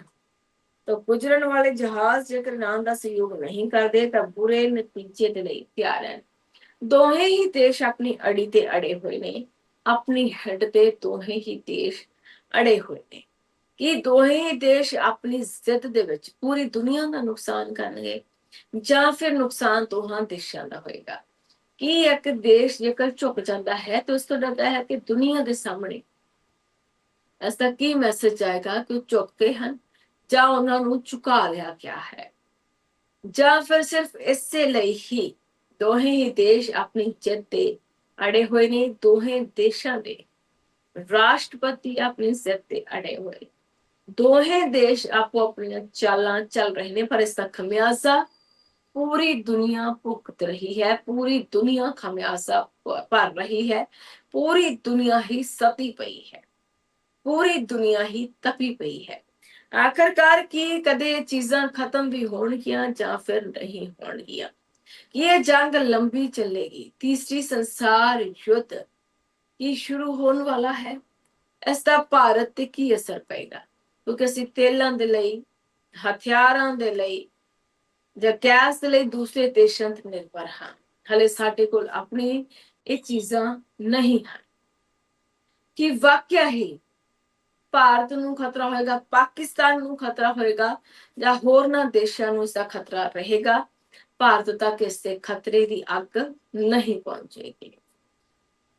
ਤੋਂ ਗੁਜਰਨ ਵਾਲੇ ਜਹਾਜ਼ ਜੇਕਰ ਈਰਾਨ ਦਾ ਸਹਿਯੋਗ ਨਹੀਂ ਕਰਦੇ ਤਾਂ ਬੁਰੇ ਨਤੀਜੇ ਦੇ ਲਈ ਤਿਆਰ ਹਨ। ਦੋਹੇ ਹੀ ਦੇਸ਼ ਆਪਣੀ ਅੜੀ ਤੇ ਅੜੇ ਹੋਏ ਨੇ, ਆਪਣੀ ਹੱਡ ਤੇ ਦੋਹੇ ਹੀ ਦੇਸ਼ ਅੜੇ ਹੋਏ ਨੇ। ਕਿ ਦੋਹੇ ਹੀ ਦੇਸ਼ ਆਪਣੀ ਜ਼ਿੱਦ ਦੇ ਵਿੱਚ ਪੂਰੀ ਦੁਨੀਆ ਦਾ ਨੁਕਸਾਨ ਕਰਨਗੇ, ਜਾਂ ਫਿਰ ਨੁਕਸਾਨ ਦੋਹਾਂ ਦੇਸ਼ਾਂ ਦਾ ਹੋਏਗਾ? ਕਿ ਇੱਕ ਦੇਸ਼ ਜੇਕਰ ਝੁਕ ਜਾਂਦਾ ਹੈ ਤਾਂ ਉਸ ਤੋਂ ਡਰਦਾ ਹੈ ਕਿ ਦੁਨੀਆ ਦੇ ਸਾਹਮਣੇ ਇਸ ਦਾ ਕੀ ਮੈਸੇਜ ਆਏਗਾ ਕਿ ਉਹ ਝੁਕਦੇ ਹਨ, ਜਾਂ ਉਹਨਾਂ ਨੂੰ ਝੁਕਾ ਲਿਆ ਗਿਆ ਹੈ, ਜਾਂ ਫਿਰ ਸਿਰਫ ਇਸੇ ਲਈ ਹੀ ਦੋਹੇ ਹੀ ਦੇਸ਼ ਆਪਣੀ ਜਿੱਦ ਤੇ ਅੜੇ ਹੋਏ ਨੇ। ਦੋਹੇ ਦੇਸ਼ਾਂ ਦੇ ਰਾਸ਼ਟਰਪਤੀ ਆਪਣੀ ਜ਼ਿੱਦ ਤੇ ਅੜੇ ਹੋਏ। ਦੋਹੇ ਦੇਸ਼ ਆਪੋ ਆਪਣੀਆਂ ਚਾਲਾਂ ਚੱਲ ਰਹੇ ਨੇ, ਪਰ ਇਸ ਦਾ ਖਮਿਆਜ਼ਾ ਪੂਰੀ ਦੁਨੀਆ ਭੁਗਤ ਰਹੀ ਹੈ। ਪੂਰੀ ਦੁਨੀਆ ਖਮਿਆਜ਼ਾ ਭਰ ਰਹੀ ਹੈ। ਪੂਰੀ ਦੁਨੀਆ ਹੀ ਸਤੀ ਪਈ ਹੈ। ਪੂਰੀ ਦੁਨੀਆ ਹੀ ਤਪੀ ਪਈ ਹੈ। ਆਖਰਕਾਰ ਕੀ ਕਦੇ ਇਹ ਚੀਜ਼ਾਂ ਖਤਮ ਵੀ ਹੋਣਗੀਆਂ ਜਾਂ ਫਿਰ ਨਹੀਂ ਹੋਣਗੀਆਂ? ਇਹ ਜੰਗ ਲੰਬੀ ਚੱਲੇਗੀ। ਤੀਸਰੀ ਸੰਸਾਰ ਯੁੱਧ ਕੀ ਸ਼ੁਰੂ ਹੋਣ ਵਾਲਾ ਹੈ? ਇਸ ਦਾ ਭਾਰਤ ਤੇ ਕੀ ਅਸਰ ਪਏਗਾ? ਕਿਉਂਕਿ ਅਸੀਂ ਤੇਲਾਂ ਦੇ ਲਈ, ਹਥਿਆਰਾਂ ਦੇ ਲਈ ਜਾਂ ਗੈਸ ਦੇ ਲਈ ਦੂਸਰੇ ਦੇਸ਼ਾਂ ਤੇ ਨਿਰਭਰ ਹਾਂ। ਹਲੇ ਸਾਡੇ ਕੋਲ ਆਪਣੀ ਇਹ ਚੀਜ਼ਾਂ ਨਹੀਂ ਹਨ। ਕਿ ਵਾਕਿਆ ਹੀ ਭਾਰਤ ਨੂੰ ਖਤਰਾ ਹੋਏਗਾ, ਪਾਕਿਸਤਾਨ ਨੂੰ ਖਤਰਾ ਹੋਏਗਾ, ਜਾਂ ਹੋਰਨਾਂ ਦੇਸ਼ਾਂ ਨੂੰ ਇਸਦਾ ਖਤਰਾ ਰਹੇਗਾ? ਭਾਰਤ ਤੱਕ ਇਸ ਦੇ ਖਤਰੇ ਦੀ ਅੱਗ ਨਹੀਂ ਪਹੁੰਚੇਗੀ।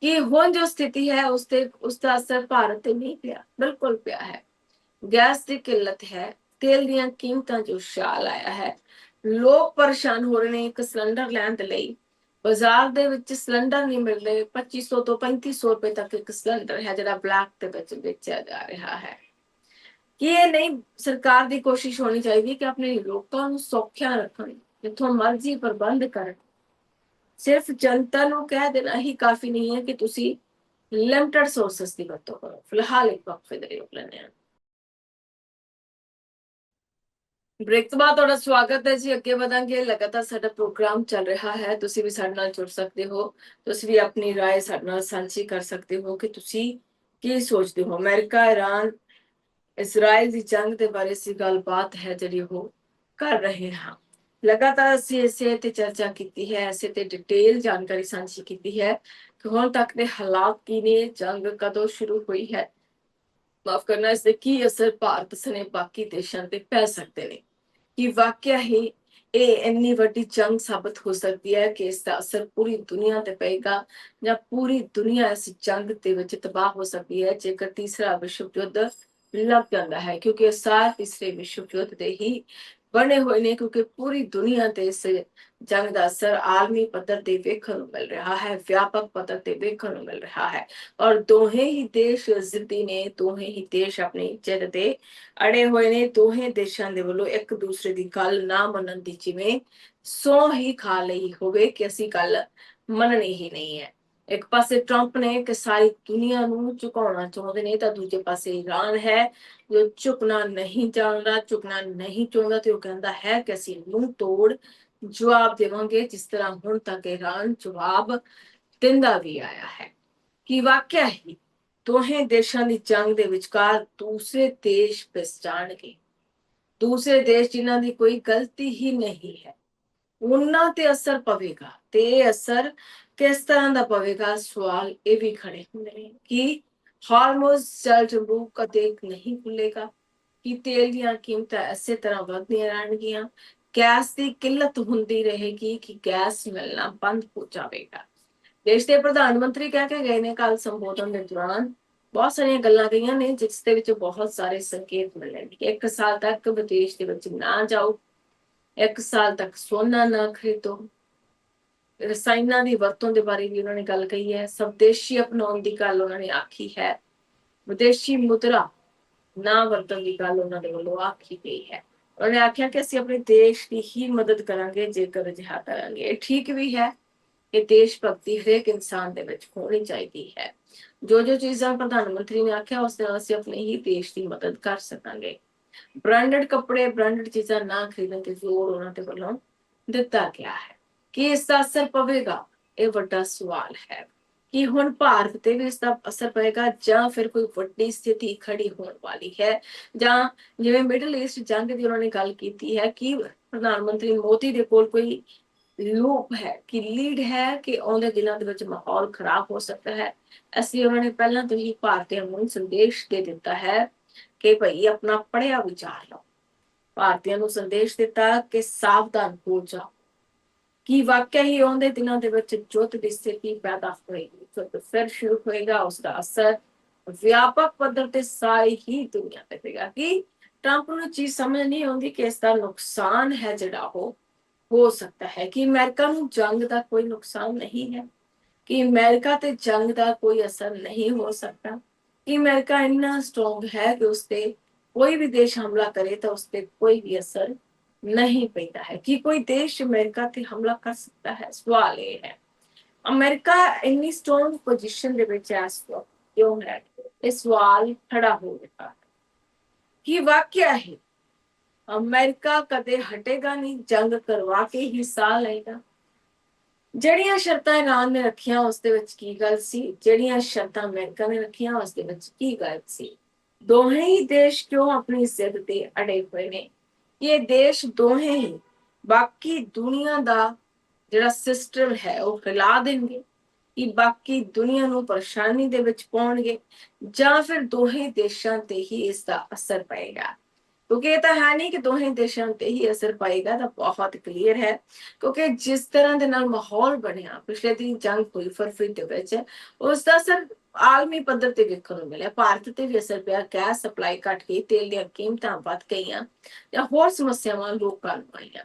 ਕਿ ਹੁਣ ਜੋ ਸਥਿਤੀ ਹੈ ਉਸਦਾ ਅਸਰ ਭਾਰਤ ਤੇ ਨਹੀਂ ਪਿਆ? ਬਿਲਕੁਲ ਪਿਆ ਹੈ। ਗੈਸ ਦੀ ਕਿੱਲਤ ਹੈ, ਤੇਲ ਦੀਆਂ ਕੀਮਤਾਂ ਜੋ ਉਛਾਲ ਆਇਆ ਹੈ, ਲੋਕ ਪਰੇਸ਼ਾਨ ਹੋ ਰਹੇ ਨੇ ਇੱਕ ਸਿਲੰਡਰ ਲੈਣ ਦੇ ਲਈ। ਬਾਜ਼ਾਰ ਦੇ ਵਿੱਚ ਸਿਲੰਡਰ ਨਹੀਂ ਮਿਲ ਰਹੇ। 2500 ਤੋਂ 3500 ਰੁਪਏ ਤੱਕ ਇੱਕ ਸਿਲੰਡਰ ਹੈ ਜਿਹੜਾ ਬਲੈਕ ਦੇ ਵਿੱਚ ਵੇਚਿਆ ਜਾ ਰਿਹਾ ਹੈ। ਕਿ ਇਹ ਨਹੀਂ ਸਰਕਾਰ ਦੀ ਕੋਸ਼ਿਸ਼ ਹੋਣੀ ਚਾਹੀਦੀ ਕਿ ਆਪਣੇ ਲੋਕਾਂ ਨੂੰ ਸੌਖਿਆ ਰੱਖਣ, ਜਿੱਥੋਂ ਮਰਜ਼ੀ ਪ੍ਰਬੰਧ ਕਰਨ? ਸਿਰਫ ਜਨਤਾ ਨੂੰ ਕਹਿ ਦੇਣਾ ਹੀ ਕਾਫੀ ਨਹੀਂ ਹੈ ਕਿ ਤੁਸੀਂ ਲਿਮਟਡ ਸੋਰਸਸ ਦੀ ਵਰਤੋਂ ਕਰੋ। ਫਿਲਹਾਲ ਇੱਕ ਵਕਫੇ ਦੇ ਰੋਕ ਲੈਂਦੇ ਹਾਂ। ਬ੍ਰੇਕ ਤੋਂ ਬਾਅਦ ਤੁਹਾਡਾ ਸਵਾਗਤ ਹੈ ਜੀ। ਅੱਗੇ ਵਧਾਂਗੇ। ਲਗਾਤਾਰ ਸਾਡਾ ਪ੍ਰੋਗਰਾਮ ਚੱਲ ਰਿਹਾ ਹੈ। ਤੁਸੀਂ ਵੀ ਸਾਡੇ ਨਾਲ ਜੁੜ ਸਕਦੇ ਹੋ। ਤੁਸੀਂ ਵੀ ਆਪਣੀ ਰਾਏ ਸਾਡੇ ਨਾਲ ਸਾਂਝੀ ਕਰ ਸਕਦੇ ਹੋ ਕਿ ਤੁਸੀਂ ਕੀ ਸੋਚਦੇ ਹੋ। ਅਮਰੀਕਾ, ਈਰਾਨ, ਇਜ਼ਰਾਈਲ ਦੀ ਜੰਗ ਦੇ ਬਾਰੇ ਅਸੀਂ ਗੱਲਬਾਤ ਹੈ ਜਿਹੜੀ ਉਹ ਕਰ ਰਹੇ ਹਾਂ। ਲਗਾਤਾਰ ਅਸੀਂ ਇਸੇ ਤੇ ਚਰਚਾ ਕੀਤੀ ਹੈ, ਇਸੇ ਤੇ ਡਿਟੇਲ ਜਾਣਕਾਰੀ ਸਾਂਝੀ ਕੀਤੀ ਹੈ ਕਿ ਹੁਣ ਤੱਕ ਦੇ ਹਾਲਾਤ ਕੀ ਨੇ, ਜੰਗ ਕਦੋਂ ਸ਼ੁਰੂ ਹੋਈ ਹੈ, ਮਾਫ ਕਰਨਾ, ਇਸ ਦੇ ਕੀ ਅਸਰ ਭਾਰਤ ਸਣੇ ਬਾਕੀ ਦੇਸ਼ਾਂ ਤੇ ਪੈ ਸਕਦੇ ਨੇ। ਕਿ ਵਾਕਿਆ ਹੀ ਇਹ ਇੰਨੀ ਵੱਡੀ ਜੰਗ ਸਾਬਤ ਹੋ ਸਕਦੀ ਹੈ ਕਿ ਇਸ ਦਾ ਅਸਰ ਪੂਰੀ ਦੁਨੀਆ ਤੇ ਪਏਗਾ, ਜਾਂ ਪੂਰੀ ਦੁਨੀਆ ਇਸ ਜੰਗ ਦੇ ਵਿੱਚ ਤਬਾਹ ਹੋ ਸਕਦੀ ਹੈ ਜੇਕਰ ਤੀਸਰਾ ਵਿਸ਼ਵ ਯੁੱਧ ਲੱਗ ਜਾਂਦਾ ਹੈ। ਕਿਉਂਕਿ ਇਹ ਸਾਰ ਤੀਸਰੇ ਵਿਸ਼ਵ ਯੁੱਧ ਦੇ ਹੀ बने हुए ने, क्योंकि पूरी दुनिया ते इस जंग का असर आलमी पद्धर ते वेखण नूं मिल रहा है, व्यापक पद्धर ते वेखण नूं मिल रहा है। और दोहें ही देश जिद्दी ने, दोहें ही देश अपनी जिद ते अड़े हुए ने। दोहें देशां दे वल्लों एक दूसरे दी गल ना मनण दी जिवें सौं ही खा लई होवे कि ਅਸੀਂ ਗੱਲ ਮੰਨਣੀ ਹੀ ਨਹੀਂ ਹੈ। ਇੱਕ ਪਾਸੇ ਟਰੰਪ ਨੇ ਕਿ ਸਾਰੀ ਦੁਨੀਆ ਨੂੰ ਝੁਕਾਉਣਾ ਚਾਹੁੰਦੇ ਨੇ, ਤਾਂ ਦੂਜੇ ਪਾਸੇ ਈਰਾਨ ਹੈ ਜੋ ਝੁਕਣਾ ਨਹੀਂ ਜਾਣਦਾ, ਝੁਕਣਾ ਨਹੀਂ ਚਾਹੁੰਦਾ, ਤੇ ਉਹ ਕਹਿੰਦਾ ਹੈ ਕਿ ਅਸੀਂ ਮੂੰਹ ਤੋੜ ਜਵਾਬ ਦੇਵਾਂਗੇ, ਜਿਸ ਤਰ੍ਹਾਂ ਹੁਣ ਤੱਕ ਈਰਾਨ ਜਵਾਬ ਦਿੰਦਾ ਵੀ ਆਇਆ ਹੈ। ਕਿ ਵਾਕਿਆ ਹੀ ਦੋਹੇ ਦੇਸ਼ਾਂ ਦੀ ਜੰਗ ਦੇ ਵਿਚਕਾਰ ਦੂਸਰੇ ਦੇਸ਼ ਪਿਸ ਜਾਣਗੇ। ਦੂਸਰੇ ਦੇਸ਼ ਜਿਨ੍ਹਾਂ ਦੀ ਕੋਈ ਗਲਤੀ ਹੀ ਨਹੀਂ ਹੈ, ਉਹਨਾਂ ਤੇ ਅਸਰ ਪਵੇਗਾ। ਤੇ ਇਹ ਅਸਰ ਕਿਸ ਤਰ੍ਹਾਂ ਦਾ ਪਵੇਗਾ, ਸਵਾਲ ਇਹ ਵੀ ਖੜੇ ਹੁੰਦੇ ਨੇ ਕਿ ਹਾਰਮੋਜ਼ ਜਲ ਜੰਬੂ ਕਦੇ ਨਹੀਂ ਖੁੱਲੇਗਾ, ਕਿ ਤੇਲ ਦੀਆਂ ਕੀਮਤਾਂ ਇਸੇ ਤਰ੍ਹਾਂ ਵਧਦੀਆਂ ਰਹਿਣਗੀਆਂ, ਗੈਸ ਦੀ ਕਿੱਲਤ ਹੁੰਦੀ ਰਹੇਗੀ, ਕਿ ਗੈਸ ਮਿਲਣਾ ਬੰਦ ਹੋ ਜਾਵੇਗਾ। ਦੇਸ਼ ਦੇ ਪ੍ਰਧਾਨ ਮੰਤਰੀ ਕਹਿ ਕੇ ਗਏ ਨੇ ਕੱਲ ਸੰਬੋਧਨ ਦੇ ਦੌਰਾਨ, ਬਹੁਤ ਸਾਰੀਆਂ ਗੱਲਾਂ ਕਹੀਆਂ ਨੇ ਜਿਸ ਦੇ ਵਿੱਚ ਬਹੁਤ ਸਾਰੇ ਸੰਕੇਤ ਮਿਲੇ ਨੇ ਕਿ 1 ਸਾਲ ਤੱਕ ਵਿਦੇਸ਼ ਦੇ ਵਿੱਚ ਨਾ ਜਾਓ, 1 ਸਾਲ ਤੱਕ ਸੋਨਾ ਨਾ ਖਰੀਦੋ, ਰਸਾਇਣਾਂ ਦੀ ਵਰਤੋਂ ਦੇ ਬਾਰੇ ਵੀ ਉਹਨਾਂ ਨੇ ਗੱਲ ਕਹੀ ਹੈ, ਸਵਦੇਸ਼ੀ ਅਪਣਾਉਣ ਦੀ ਗੱਲ ਉਹਨਾਂ ਨੇ ਆਖੀ ਹੈ, ਵਿਦੇਸ਼ੀ ਮੁਦਰਾ ਨਾ ਵਰਤਣ ਦੀ ਗੱਲ ਉਹਨਾਂ ਦੇ ਵੱਲੋਂ ਆਖੀ ਗਈ ਹੈ। ਉਹਨਾਂ ਨੇ ਆਖਿਆ ਕਿ ਅਸੀਂ ਆਪਣੇ ਦੇਸ਼ ਦੀ ਹੀ ਮਦਦ ਕਰਾਂਗੇ ਜੇਕਰ ਅਜਿਹਾ ਕਰਾਂਗੇ। ਇਹ ਠੀਕ ਵੀ ਹੈ ਕਿ ਦੇਸ਼ ਭਗਤੀ ਹਰੇਕ ਇਨਸਾਨ ਦੇ ਵਿੱਚ ਹੋਣੀ ਚਾਹੀਦੀ ਹੈ। ਜੋ ਜੋ ਚੀਜ਼ਾਂ ਪ੍ਰਧਾਨ ਮੰਤਰੀ ਨੇ ਆਖਿਆ ਉਸ ਨਾਲ ਅਸੀਂ ਆਪਣੇ ਹੀ ਦੇਸ਼ ਦੀ ਮਦਦ ਕਰ ਸਕਾਂਗੇ। ब्रांडेड कपड़े ब्रांडेड चीजा ना खरीदने ते जोर ਉਹਨਾਂ ਦੇ ਵੱਲੋਂ ਦਿੱਤਾ ਗਿਆ ਹੈ। ਕਿ ਇਸ ਦਾ ਅਸਰ ਪਵੇਗਾ, ਇਹ ਵੱਡਾ ਸਵਾਲ ਹੈ ਕਿ ਹੁਣ ਭਾਰਤ ਤੇ ਵੀ ਇਸ ਦਾ ਅਸਰ ਪਏਗਾ ਜਾਂ ਫਿਰ ਕੋਈ ਵੱਡੀ ਸਥਿਤੀ ਖੜੀ ਹੋਣ ਵਾਲੀ ਹੈ, ਜਾਂ ਜਿਵੇਂ ਮਿਡਲ ਈਸਟ ਜੰਗ ਦੀ ਉਹਨਾਂ ਨੇ ਗੱਲ ਕੀਤੀ ਹੈ ਕਿ ਪ੍ਰਧਾਨ ਮੰਤਰੀ ਮੋਦੀ ਦੇ ਕੋਲ ਕੋਈ ਲੂਪ ਹੈ, ਕਿ ਲੀਡ ਹੈ, ਕਿ ਆਉਂਦੇ ਦਿਨਾਂ ਦੇ ਵਿੱਚ ਮਾਹੌਲ ਖਰਾਬ ਹੋ ਸਕਦਾ ਹੈ। ਅਸੀਂ ਉਹਨਾਂ ਨੇ ਪਹਿਲਾਂ ਤੋਂ ਹੀ ਭਾਰਤੀਆਂ ਨੂੰ ਸੰਦੇਸ਼ ਦੇ ਦਿੱਤਾ ਹੈ ਕਿ ਭਈ ਆਪਣਾ ਪੜਿਆ ਵਿਚਾਰ ਲਓ। ਭਾਰਤੀਆਂ ਨੂੰ ਸੰਦੇਸ਼ ਦਿੱਤਾ ਕਿ ਸਾਵਧਾਨ ਹੋ ਜਾਓ, ਕਿ ਵਾਕਿਆ ਹੀ ਆਉਂਦੇ ਦਿਨਾਂ ਦੇ ਵਿੱਚ ਯੁੱਧ ਦੀ ਸਥਿਤੀ ਪੈਦਾ ਹੋਏਗੀ, ਯੁੱਧ ਫਿਰ ਸ਼ੁਰੂ ਹੋਏਗਾ। ਉਸਦਾ ਅਸਰ ਵਿਆਪਕ ਪੱਧਰ ਤੇ ਸਾਰੀ ਹੀ ਦੁਨੀਆ ਤੇ ਪਏਗਾ। ਕਿ ਟਰੰਪ ਨੂੰ ਚੀਜ਼ ਸਮਝ ਨਹੀਂ ਆਉਂਦੀ ਕਿ ਇਸ ਦਾ ਨੁਕਸਾਨ ਹੈ ਜਿਹੜਾ ਉਹ ਹੋ ਸਕਦਾ ਹੈ, ਕਿ ਅਮਰੀਕਾ ਨੂੰ ਜੰਗ ਦਾ ਕੋਈ ਨੁਕਸਾਨ ਨਹੀਂ ਹੈ, ਕਿ ਅਮਰੀਕਾ ਤੇ ਜੰਗ ਦਾ ਕੋਈ ਅਸਰ ਨਹੀਂ ਹੋ ਸਕਦਾ, ਕਿ ਅਮਰੀਕਾ ਇੰਨਾ ਸਟਰੋਂਗ ਹੈ ਕਿ ਉਸ ਤੇ ਕੋਈ ਵੀ ਦੇਸ਼ ਹਮਲਾ करे तो उस पर कोई भी असर नहीं पैदा है, कि कोई देश अमेरिका ਤੇ ਹਮਲਾ ਕਰ ਸਕਦਾ ਹੈ। ਸਵਾਲ ਇਹ ਹੈ ਅਮਰੀਕਾ ਇੰਨੀ ਸਟਰੋਂਗ ਪੋਜੀਸ਼ਨ ਦੇ ਵਿੱਚ ਇਸ ਵਕਤ ਕਿਉਂ ਹੈ? ਇਹ ਸਵਾਲ ਖੜਾ ਹੋ ਰਿਹਾ ਹੈ ਕਿ ਵਾਕਿਆ ਹੀ ਅਮਰੀਕਾ ਕਦੇ ਹਟੇਗਾ ਨਹੀਂ, ਜੰਗ ਕਰਵਾ ਕੇ ਹੀ ਸਾਹ ਲਏਗਾ। ਜਿਹੜੀਆਂ ਸ਼ਰਤਾਂ ਇਰਾਨ ਨੇ ਰੱਖੀਆਂ ਉਸ ਦੇ ਵਿੱਚ ਕੀ ਗੱਲ ਸੀ, ਜਿਹੜੀਆਂ ਸ਼ਰਤਾਂ ਅਮਰੀਕਾ ਨੇ ਰੱਖੀਆਂ ਉਸ ਦੇ ਵਿੱਚ ਕੀ ਗੱਲ ਸੀ? ਦੋਹੇ ਹੀ ਦੇਸ਼ ਕਿਉਂ ਆਪਣੀ ਜ਼ਿੱਦ ਤੇ ਅੜੇ ਹੋਏ ਨੇ? ਇਹ ਦੇਸ਼ ਦੋਹੇ ਹੀ ਬਾਕੀ ਦੁਨੀਆ ਦਾ ਜਿਹੜਾ ਸਿਸਟਮ ਹੈ ਉਹ ਹਿਲਾ ਦੇਣਗੇ, ਕਿ ਬਾਕੀ ਦੁਨੀਆ ਨੂੰ ਪਰੇਸ਼ਾਨੀ ਦੇ ਵਿੱਚ ਪਾਉਣਗੇ, ਜਾਂ ਫਿਰ ਦੋਹੇ ਦੇਸ਼ਾਂ ਤੇ ਹੀ ਇਸ ਦਾ ਅਸਰ ਪਏਗਾ? ਕਿਉਂਕਿ ਇਹ ਤਾਂ ਹੈ ਨਹੀਂ ਕਿ ਦੋਹੇ ਦੇਸ਼ਾਂ ਤੇ ਹੀ ਅਸਰ ਪਏਗਾ, ਤਾਂ ਬਹੁਤ ਕਲੀਅਰ ਹੈ। ਕਿਉਂਕਿ ਜਿਸ ਤਰ੍ਹਾਂ ਦੇ ਨਾਲ ਮਾਹੌਲ ਬਣਿਆ ਪਿਛਲੇ ਦਿਨ ਜੰਗ ਹੋਈ ਫਰਵਰੀ ਦੇ ਵਿੱਚ, ਉਸ ਦਾ ਅਸਰ ਆਲਮੀ ਪੱਧਰ ਤੇ ਵੇਖਣ ਨੂੰ ਮਿਲਿਆ। ਭਾਰਤ ਤੇ ਵੀ ਅਸਰ ਪਿਆ, ਗੈਸ ਸਪਲਾਈ ਘਟ ਗਈ, ਤੇਲ ਦੀਆਂ ਕੀਮਤਾਂ ਵੱਧ ਗਈਆਂ, ਜਾਂ ਹੋਰ ਸਮੱਸਿਆਵਾਂ ਲੋਕਾਂ ਨੂੰ ਆਈਆਂ।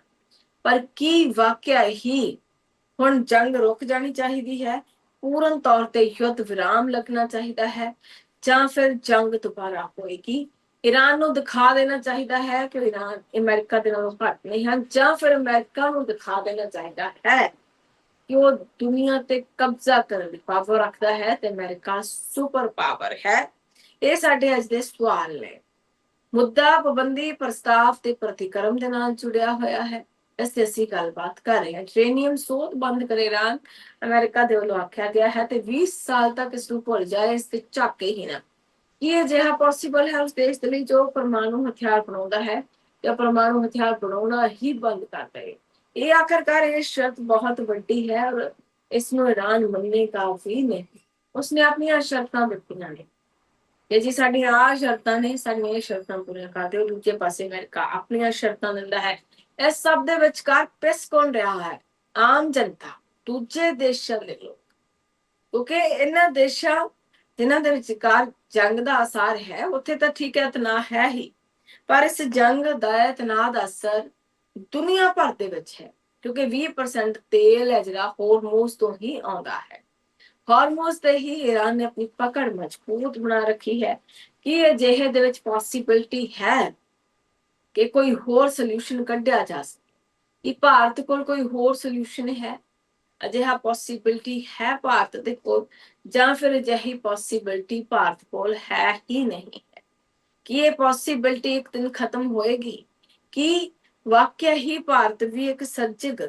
ਪਰ ਕੀ ਵਾਕਿਆ ਹੀ ਹੁਣ ਜੰਗ ਰੁਕ ਜਾਣੀ ਚਾਹੀਦੀ ਹੈ, ਪੂਰਨ ਤੌਰ ਤੇ ਯੁੱਧ ਵਿਰਾਮ ਲੱਗਣਾ ਚਾਹੀਦਾ ਹੈ, ਜਾਂ ਫਿਰ ਜੰਗ ਦੁਬਾਰਾ ਹੋਏਗੀ? ਈਰਾਨ ਨੂੰ ਦਿਖਾ ਦੇਣਾ ਚਾਹੀਦਾ ਹੈ ਕਿ ਈਰਾਨ ਅਮਰੀਕਾ ਦੇ ਨਾਲੋਂ ਘੱਟ ਨਹੀਂ ਹਨ, ਜਾਂ ਫਿਰ ਅਮਰੀਕਾ ਨੂੰ ਦਿਖਾ ਦੇਣਾ ਚਾਹੀਦਾ ਹੈ ਕਿ ਉਹ ਦੁਨੀਆ ਤੇ ਕਬਜ਼ਾ ਕਰਨ ਦੀ ਪਾਵਰ ਰੱਖਦਾ ਹੈ ਤੇ ਅਮਰੀਕਾ ਸੁਪਰ ਪਾਵਰ ਹੈ? ਇਹ ਸਾਡੇ ਅੱਜ ਦੇ ਸਵਾਲ ਨੇ। ਮੁੱਦਾ ਪਾਬੰਦੀ ਪ੍ਰਸਤਾਵ ਤੇ ਪ੍ਰਤੀਕਰਮ ਦੇ ਨਾਲ ਜੁੜਿਆ ਹੋਇਆ ਹੈ। ਇਸ ਤੇ ਅਸੀਂ ਗੱਲਬਾਤ ਕਰ ਰਹੇ ਹਾਂ। ਯੂਰੇਨੀਅਮ ਸੋਧ ਬੰਦ ਕਰੇ ਈਰਾਨ, ਅਮਰੀਕਾ ਦੇ ਵੱਲੋਂ ਆਖਿਆ ਗਿਆ ਹੈ, ਤੇ 20 ਸਾਲ ਤੱਕ ਇਸ ਨੂੰ ਭੁੱਲ ਜਾਏ, ਇਸ ਤੇ ਝਾਕੇ ਹੀ ਨਾ। ਕੀ ਅਜਿਹਾ ਪੋਸੀਬਲ ਹੈ ਉਸ ਦੇਸ਼ ਦੇ ਲਈ ਜੋ ਪਰਮਾਣੂ ਹਥਿਆਰ ਬਣਾਉਂਦਾ ਹੈ, ਜਾਂ ਪਰਮਾਣੂ ਹਥਿਆਰ ਬਣਾਉਣਾ ਹੀ ਬੰਦ ਕਰ ਦੇ? ਇਹ ਆਖਰਕਾਰ ਇਹ ਸ਼ਰਤ ਬਹੁਤ ਵੱਡੀ ਹੈ, ਔਰ ਇਸ ਨੂੰ ਈਰਾਨ ਮੰਨੇਗਾ ਵੀ ਨਹੀਂ। ਉਸਨੇ ਆਪਣੀਆਂ ਸ਼ਰਤਾਂ ਦਿੱਤੀਆਂ ਨੇ ਕਿ ਜੀ ਸਾਡੀਆਂ ਆਹ ਸ਼ਰਤਾਂ ਨੇ, ਸਾਡੀਆਂ ਇਹ ਸ਼ਰਤਾਂ ਪੂਰੀਆਂ ਕਰ ਦਿਓ। ਦੂਜੇ ਪਾਸੇ ਅਮਰੀਕਾ ਆਪਣੀਆਂ ਸ਼ਰਤਾਂ ਦਿੰਦਾ ਹੈ। ਇਸ ਸਭ ਦੇ ਵਿਚਕਾਰ ਪਿਸ ਕੌਣ ਰਿਹਾ ਹੈ? ਆਮ ਜਨਤਾ, ਦੂਜੇ ਦੇਸ਼ਾਂ ਦੇ ਲੋਕ। ਕਿਉਂਕਿ ਇਹਨਾਂ ਦੇਸ਼ਾਂ ਜਿਨ੍ਹਾਂ ਦੇ ਵਿਚਕਾਰ ਜੰਗ ਦਾ ਅਸਰ ਹੈ, ਉੱਥੇ ਤਾਂ ਠੀਕ ਹੈ, ਤਣਾਅ ਹੈ ਹੀ, ਪਰ ਇਸ ਜੰਗ ਦਾ ਤਣਾਅ ਦਾ ਅਸਰ ਦੁਨੀਆ ਭਰ ਦੇ ਵਿੱਚ ਹੈ, ਕਿਉਂਕਿ 20% ਤੇਲ ਹੈ ਜਿਹੜਾ ਹੋਰਮੋਜ਼ ਤੋਂ ਹੀ ਆਉਂਦਾ ਹੈ। ਹਾਰਮੋਜ਼ ਤੇ ਹੀ ਈਰਾਨ ਨੇ ਆਪਣੀ ਪਕੜ ਮਜ਼ਬੂਤ ਬਣਾ ਰੱਖੀ ਹੈ ਕਿ ਅਜਿਹੇ ਦੇ ਵਿੱਚ ਪੋਸੀਬਿਲਿਟੀ ਹੈ ਕਿ ਕੋਈ ਹੋਰ ਸੋਲੂਸ਼ਨ ਕੱਢਿਆ ਜਾ ਸਕੇ। ਕਿ ਭਾਰਤ ਕੋਲ ਕੋਈ ਹੋਰ ਸੋਲੂਸ਼ਨ ਹੈ, ਅਜਿਹਾ ਪੋਸੀਬਿਲਿਟੀ ਹੈ ਭਾਰਤ ਦੇ ਕੋਲ, ਜਾਂ ਫਿਰ ਅਜਿਹੀ ਪੋਸੀਬਿਲਿਟੀ ਭਾਰਤ ਕੋਲ ਹੈ ਹੀ ਨਹੀਂ ਹੈ। ਕਿ ਇਹ ਪੋਸੀਬਿਲਿਟੀ ਇੱਕ ਦਿਨ ਖਤਮ ਹੋਏਗੀ ਕਿ ਵਾਕਿਆ ਹੀ ਭਾਰਤ ਵੀ ਇੱਕ ਸੱਜਗ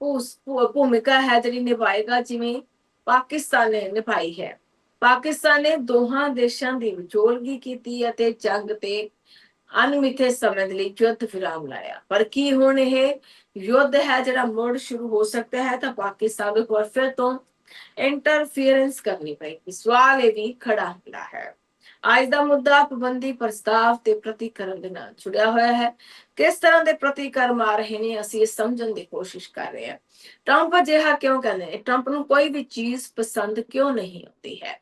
ਉਸ ਭੂਮਿਕਾ ਹੈ ਜਿਹੜੀ ਨਿਭਾਏਗਾ ਜਿਵੇਂ ਪਾਕਿਸਤਾਨ ਨੇ ਨਿਭਾਈ ਹੈ। ਪਾਕਿਸਤਾਨ ਨੇ ਦੋਹਾਂ ਦੇਸ਼ਾਂ ਦੀ ਵਿਚੋਲਗੀ ਕੀਤੀ ਅਤੇ ਜੰਗ ਤੇ ਅਣਮਿੱਥੇ ਸਮੇਂ ਦੇ ਲਈ ਯੁੱਧ ਵਿਰਾਮ ਲਾਇਆ। ਪਰ ਕੀ ਹੁਣ ਇਹ ਯੁੱਧ ਹੈ ਜਿਹੜਾ ਮੁੜ ਸ਼ੁਰੂ ਹੋ ਸਕਦਾ ਹੈ ਤਾਂ ਪਾਕਿਸਤਾਨ ਨੂੰ ਇੱਕ ਵਾਰ ਫਿਰ ਤੋਂ ਇੰਟਰਫੀਅਰੈਂਸ ਕਰਨੀ ਪਏਗੀ। ਸਵਾਲ ਇਹ ਵੀ ਖੜਾ ਹੁੰਦਾ ਹੈ। ਅੱਜ ਦਾ ਮੁੱਦਾ ਪਾਬੰਦੀ ਪ੍ਰਸਤਾਵ ਤੇ ਪ੍ਰਤੀਕਰਮ ਦੇ ਨਾਲ ਜੁੜਿਆ ਹੋਇਆ ਹੈ। ਕਿਸ ਤਰ੍ਹਾਂ ਦੇ ਪ੍ਰਤੀਕਰਮ ਆ ਰਹੇ ਨੇ, ਅਸੀਂ ਇਹ ਸਮਝਣ ਦੀ ਕੋਸ਼ਿਸ਼ ਕਰ ਰਹੇ ਹਾਂ। ਟਰੰਪ ਅਜਿਹਾ ਕਿਉਂ ਕਹਿੰਦੇ ਨੇ? ਟਰੰਪ ਨੂੰ ਕੋਈ ਵੀ ਚੀਜ਼ ਪਸੰਦ ਕਿਉਂ ਨਹੀਂ ਆਉਂਦੀ ਹੈ?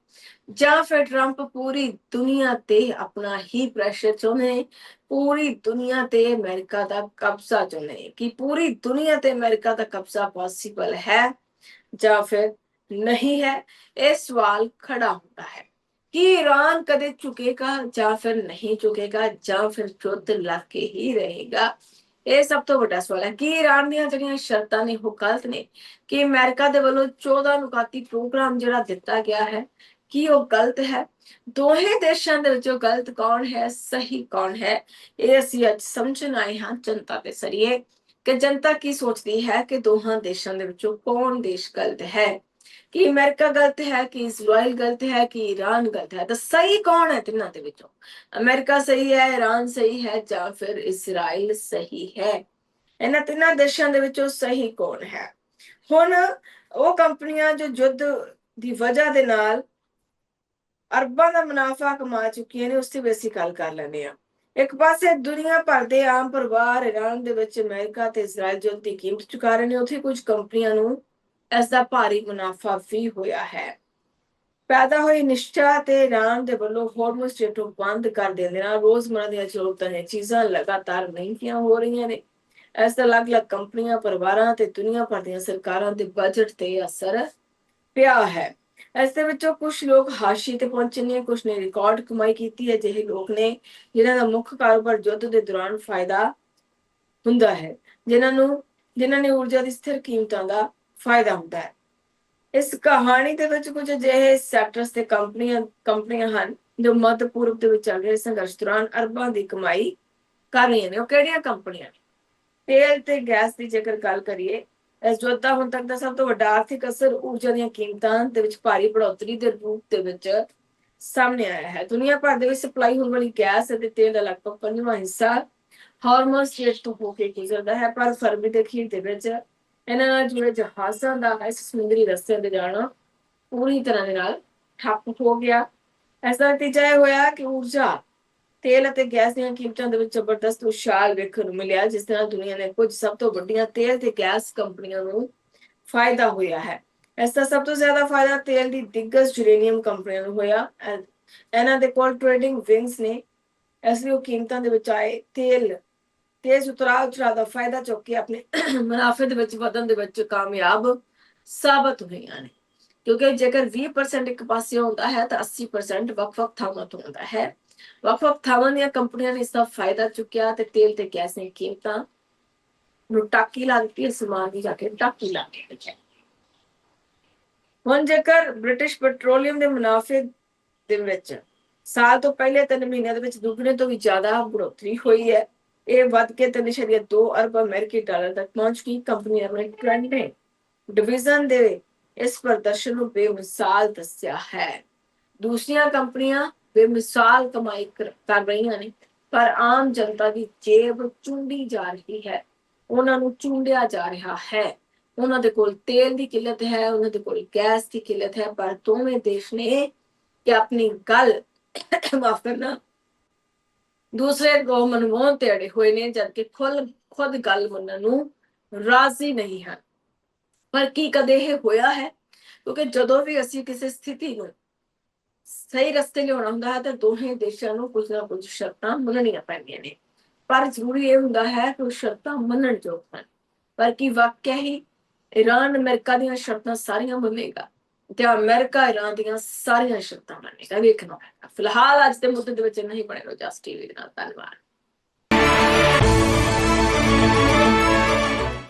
ਜਾਂ ਫਿਰ ਟਰੰਪ ਪੂਰੀ ਦੁਨੀਆ ਤੇ ਆਪਣਾ ਹੀ ਪ੍ਰੈਸ਼ਰ ਚਾਹੁੰਦੇ ਨੇ, ਪੂਰੀ ਦੁਨੀਆ ਤੇ ਅਮਰੀਕਾ ਦਾ ਕਬਜ਼ਾ ਚਾਹੁੰਦੇ ਨੇ? ਕਿ ਪੂਰੀ ਦੁਨੀਆ ਤੇ ਅਮਰੀਕਾ ਦਾ ਕਬਜ਼ਾ ਪੋਸੀਬਲ ਹੈ ਜਾਂ ਫਿਰ ਨਹੀਂ ਹੈ? ਇਹ ਸਵਾਲ ਖੜਾ ਹੁੰਦਾ ਹੈ ਕਿ ਈਰਾਨ ਕਦੇ ਝੁਕੇਗਾ ਜਾਂ ਫਿਰ ਨਹੀਂ ਝੁਕੇਗਾ, ਜਾਂ ਫਿਰ ਯੁੱਧ ਲੱਗ ਕੇ ਹੀ ਰਹੇਗਾ। ਇਹ ਸਭ ਤੋਂ ਵੱਡਾ ਸਵਾਲ ਹੈ ਕਿ ਈਰਾਨ ਦੀਆਂ ਜਿਹੜੀਆਂ ਸ਼ਰਤਾਂ ਨੇ ਉਹ ਗਲਤ ਨੇ, ਕਿ ਅਮਰੀਕਾ ਦੇ ਵੱਲੋਂ 14 ਨੁਕਾਤੀ ਪ੍ਰੋਗਰਾਮ ਜਿਹੜਾ ਦਿੱਤਾ ਗਿਆ ਹੈ ਕਿ ਉਹ ਗਲਤ ਹੈ। ਦੋਹੇ ਦੇਸ਼ਾਂ ਦੇ ਵਿੱਚੋਂ ਗਲਤ ਕੌਣ ਹੈ, ਸਹੀ ਕੌਣ ਹੈ, ਇਹ ਅਸੀਂ ਅੱਜ ਸਮਝਣ ਆਏ ਹਾਂ ਜਨਤਾ ਦੇ ਜ਼ਰੀਏ ਕਿ ਜਨਤਾ ਕੀ ਸੋਚਦੀ ਹੈ ਕਿ ਦੋਹਾਂ ਦੇਸ਼ਾਂ ਦੇ ਵਿੱਚੋਂ ਕੌਣ ਦੇਸ਼ ਗਲਤ ਹੈ। ਕਿ ਅਮਰੀਕਾ ਗਲਤ ਹੈ, ਕਿ ਇਜ਼ਰਾइल ਗਲਤ ਹੈ, ਕਿ ਈਰਾਨ ਗਲਤ ਹੈ? ਤਾਂ ਸਹੀ ਕੌਣ ਹੈ ਤਿੰਨਾਂ ਦੇ ਵਿੱਚੋਂ? ਅਮਰੀਕਾ ਸਹੀ ਹੈ, ਈਰਾਨ ਸਹੀ ਹੈ, ਜਾਂ ਫਿਰ ਇਜ਼ਰਾइल ਸਹੀ ਹੈ? ਇਹਨਾਂ ਤਿੰਨਾਂ ਦੇਸ਼ਾਂ ਦੇ ਵਿੱਚੋਂ ਸਹੀ ਕੌਣ ਹੈ? ਹੁਣ ਉਹ ਕੰਪਨੀਆਂ ਜੋ ਯੁੱਧ ਦੀ ਵਜ੍ਹਾ ਦੇ ਨਾਲ ਅਰਬਾਂ ਦਾ ਮੁਨਾਫਾ ਕਮਾ ਚੁੱਕੀਆਂ ਨੇ, ਉਸ ਤੇ ਵੀ ਅਸੀਂ ਗੱਲ ਕਰ ਲੈਂਦੇ ਹਾਂ। ਇੱਕ ਪਾਸੇ ਦੁਨੀਆ ਭਰ ਦੇ ਆਮ ਪਰਿਵਾਰ ਈਰਾਨ ਦੇ ਵਿੱਚ ਅਮਰੀਕਾ ਤੇ ਇਜ਼ਰਾइल ਯੁੱਧ ਦੀ ਕੀਮਤ ਚੁਕਾ ਰਹੇ ਨੇ, ਉੱਥੇ ਕੁਝ ਕੰਪਨੀਆਂ ਨੂੰ ਇਸ ਦਾ ਭਾਰੀ ਮੁਨਾਫਾ ਵੀ ਹੋਇਆ ਹੈ। ਪੈਦਾ ਹੋਈ ਨਿਸ਼ਚਾ ਤੇ ਈਰਾਨ ਦੇ ਵੱਲੋਂ ਹਾਰਮੋਜ਼ ਸਟ੍ਰੇਟ ਨੂੰ ਬੰਦ ਕਰ ਦੇਣ ਦੇ ਨਾਲ ਰੋਜ਼ਮਰਾ ਦੀਆਂ ਜ਼ਰੂਰਤਾਂ ਦੀਆਂ ਚੀਜ਼ਾਂ ਲਗਾਤਾਰ ਮਹਿੰਗੀਆਂ ਹੋ ਰਹੀਆਂ ਨੇ। ਇਸ ਦਾ ਅਲੱਗ-ਅਲੱਗ ਕੰਪਨੀਆਂ, ਪਰਿਵਾਰਾਂ ਤੇ ਦੁਨੀਆ ਭਰ ਦੀਆਂ ਸਰਕਾਰਾਂ ਦੇ ਬਜਟ ਤੇ ਅਸਰ ਪਿਆ ਹੈ। ਇਸ ਦੇ ਵਿੱਚੋਂ ਕੁਝ ਲੋਕ ਹਾਸ਼ੀਏ ਤੇ ਪਹੁੰਚੇ ਨੇ, ਕੁਝ ਨੇ ਰਿਕਾਰਡ ਕਮਾਈ ਕੀਤੀ ਹੈ। ਜਿਹੇ ਲੋਕ ਨੇ ਜਿਨ੍ਹਾਂ ਦਾ ਮੁੱਖ ਕਾਰੋਬਾਰ ਯੁੱਧ ਦੇ ਦੌਰਾਨ ਫਾਇਦਾ ਹੁੰਦਾ ਹੈ, ਜਿਨ੍ਹਾਂ ਨੇ ਊਰਜਾ ਦੀ ਸਥਿਰ ਕੀਮਤਾਂ ਦਾ ਫਾਇਦਾ ਹੁੰਦਾ ਹੈ। ਇਸ ਕਹਾਣੀ ਦੇ ਵਿੱਚ ਕੁਝ ਅਜਿਹੇ ਸੈਕਟਰਸ ਤੇ ਕੰਪਨੀਆਂ ਹਨ ਜੋ ਮੱਧ ਪੂਰਬ ਦੇ ਵਿੱਚ ਚੱਲ ਰਹੇ ਸੰਘਰਸ਼ ਦੌਰਾਨ ਅਰਬਾਂ ਦੀ ਕਮਾਈ ਕਰ ਰਹੀਆਂ ਨੇ। ਉਹ ਕਿਹੜੀਆਂ ਕੰਪਨੀਆਂ? ਤੇਲ ਤੇ ਗੈਸ ਦੀ ਜੇਕਰ ਗੱਲ ਕਰੀਏ, ਇਸ ਯੁੱਧ ਦਾ ਹੁਣ ਤੱਕ ਦਾ ਸਭ ਤੋਂ ਵੱਡਾ ਆਰਥਿਕ ਅਸਰ ਊਰਜਾ ਦੀਆਂ ਕੀਮਤਾਂ ਦੇ ਵਿੱਚ ਭਾਰੀ ਬੜੋਤਰੀ ਦੇ ਰੂਪ ਦੇ ਵਿੱਚ ਸਾਹਮਣੇ ਆਇਆ ਹੈ। ਦੁਨੀਆ ਭਰ ਦੇ ਵਿੱਚ ਸਪਲਾਈ ਹੋਣ ਵਾਲੀ ਗੈਸ ਅਤੇ ਤੇਲ ਦਾ ਲਗਭਗ 5ਵਾਂ ਹਿੱਸਾ ਹਾਰਮੋਜ਼ ਸਟ੍ਰੇਟ ਤੋਂ ਹੋ ਕੇ ਗੁਜ਼ਰਦਾ ਹੈ। ਪਰ ਫਰਵਰੀ ਦੇ ਅਖੀਰ ਦੇ ਵਿੱਚ ਇਹਨਾਂ ਨਾਲ ਜੁੜੇ ਜਹਾਜ਼ਾਂ ਦਾ ਇਸ ਸਮੁੰਦਰੀ ਰਸਤੇ ਤੇ ਜਾਣਾ ਪੂਰੀ ਤਰ੍ਹਾਂ ਦੇ ਨਾਲ ਠੱਪ ਹੋ ਗਿਆ। ਇਸ ਦਾ ਨਤੀਜਾ ਇਹ ਹੋਇਆ ਕਿ ਊਰਜਾ, ਤੇਲ ਅਤੇ ਗੈਸ ਦੀਆਂ ਕੀਮਤਾਂ ਦੇ ਵਿੱਚ ਜ਼ਬਰਦਸਤ ਉਛਾਲ ਵੇਖਣ ਨੂੰ ਮਿਲਿਆ, ਜਿਸ ਨਾਲ ਦੁਨੀਆ ਦੇ ਕੁਝ ਸਭ ਤੋਂ ਵੱਡੀਆਂ ਤੇਲ ਤੇ ਗੈਸ ਕੰਪਨੀਆਂ ਨੂੰ ਫਾਇਦਾ ਹੋਇਆ ਹੈ। ਇਸ ਦਾ ਸਭ ਤੋਂ ਜ਼ਿਆਦਾ ਫਾਇਦਾ ਤੇਲ ਦੀ ਦਿੱਗਜ ਯੂਰੇਨੀਅਮ ਕੰਪਨੀਆਂ ਨੂੰ ਹੋਇਆ। ਇਹਨਾਂ ਦੇ ਕੋਲ ਟ੍ਰੇਡਿੰਗ ਵਿੰਗਸ ਨੇ, ਇਸ ਲਈ ਉਹ ਕੀਮਤਾਂ ਦੇ ਵਿੱਚ ਆਏ ਤੇਜ਼ ਉਤਰਾਅ ਦਾ ਫਾਇਦਾ ਚੁੱਕ ਕੇ ਆਪਣੇ ਮੁਨਾਫੇ ਦੇ ਵਿੱਚ ਵਧਣ ਦੇ ਵਿੱਚ ਕਾਮਯਾਬ ਸਾਬਤ ਹੋਈਆਂ ਨੇ। ਕਿਉਂਕਿ ਜੇਕਰ 20% ਇੱਕ ਪਾਸੇ ਹੁੰਦਾ ਹੈ ਤਾਂ 80% ਵੱਖ-ਵੱਖ ਥਾਵਾਂ ਤੋਂ ਹੁੰਦਾ ਹੈ। ਵੱਖ-ਵੱਖ ਥਾਵਾਂ ਦੀਆਂ ਕੰਪਨੀਆਂ ਨੇ ਇਸ ਦਾ ਫਾਇਦਾ ਚੁੱਕਿਆ ਤੇ ਤੇਲ ਤੇ ਗੈਸ ਦੀਆਂ ਕੀਮਤਾਂ ਨੂੰ ਟਾਕੀ ਲਾ ਦਿੱਤੀ, ਸਮਾਨ ਦੀ ਜਾ ਕੇ ਟਾਕੀ ਲਾ ਦਿੱਤੀ। ਹੁਣ ਜੇਕਰ ਬ੍ਰਿਟਿਸ਼ ਪੈਟਰੋਲੀਅਮ ਦੇ ਮੁਨਾਫੇ ਦੇ ਵਿੱਚ ਸਾਲ ਤੋਂ ਪਹਿਲੇ 3 ਮਹੀਨਿਆਂ ਦੇ ਵਿੱਚ ਦੁੱਗਣੇ ਤੋਂ ਵੀ ਜ਼ਿਆਦਾ ਬੜੋਤਰੀ ਹੋਈ ਹੈ। ਇਹ ਵੱਧ ਕੇ 3.2 ਅਰਬ ਅਮਰੀਕੀ ਡਾਲਰ ਤੱਕ ਪਹੁੰਚ ਗਈ। ਕੰਪਨੀ ਆਪਣੇ ਟ੍ਰੈਂਡ ਨੇ ਡਿਵੀਜ਼ਨ ਦੇ ਇਸ ਪ੍ਰਦਰਸ਼ਨ ਨੂੰ ਬੇਮਿਸਾਲ ਦੱਸਿਆ ਹੈ। ਦੂਸਰੀਆਂ ਕੰਪਨੀਆਂ ਬੇਮਿਸਾਲ ਕਮਾਈ ਕਰ ਰਹੀਆਂ ਨੇ, ਪਰ ਆਮ ਜਨਤਾ ਦੀ ਜੇਬ ਚੁੰਡੀ ਜਾ ਰਹੀ ਹੈ, ਉਹਨਾਂ ਨੂੰ ਚੁੰਡਿਆ ਜਾ ਰਿਹਾ ਹੈ। ਉਹਨਾਂ ਦੇ ਕੋਲ ਤੇਲ ਦੀ ਕਿੱਲਤ ਹੈ, ਉਹਨਾਂ ਦੇ ਕੋਲ ਗੈਸ ਦੀ ਕਿੱਲਤ ਹੈ, ਪਰ ਦੋਵੇਂ ਦੇਸ਼ ਨੇ ਕਿ ਆਪਣੀ ਗੱਲ ਮਾਫ ਕਰਨਾ ਦੂਸਰੇ ਕੋ ਮਨਵਾਉਣ ਤੇ ਅੜੇ ਹੋਏ ਨੇ, ਜਦਕਿ ਖੁਦ ਗੱਲ ਮੰਨਣ ਨੂੰ ਰਾਜ਼ੀ ਨਹੀਂ ਹਨ। ਪਰ ਕੀ ਕਦੇ ਇਹ ਹੋਇਆ ਹੈ? ਕਿਉਂਕਿ ਜਦੋਂ ਵੀ ਅਸੀਂ ਕਿਸੇ ਸਥਿਤੀ ਨੂੰ ਸਹੀ ਰਸਤੇ ਲਿਆਉਣਾ ਹੁੰਦਾ ਹੈ ਤਾਂ ਦੋਹੇ ਦੇਸ਼ਾਂ ਨੂੰ ਕੁਝ ਨਾ ਕੁਝ ਸ਼ਰਤਾਂ ਮੰਨਣੀਆਂ ਪੈਂਦੀਆਂ ਨੇ। पर जरूरी ये हुंदा है कि शर्तां मनण जोग हन। पर की वाकया ही ईरान अमेरिका दीयां शर्तां सारियां मन्नेगा ते अमेरिका ईरान दीयां सारियां शर्तां मन्नेगा? वेखना होगा। फिलहाल अज दे मुद्दे दे विच नहीं बने रहो। जस्ट टीवी दे नाल। धन्नवाद।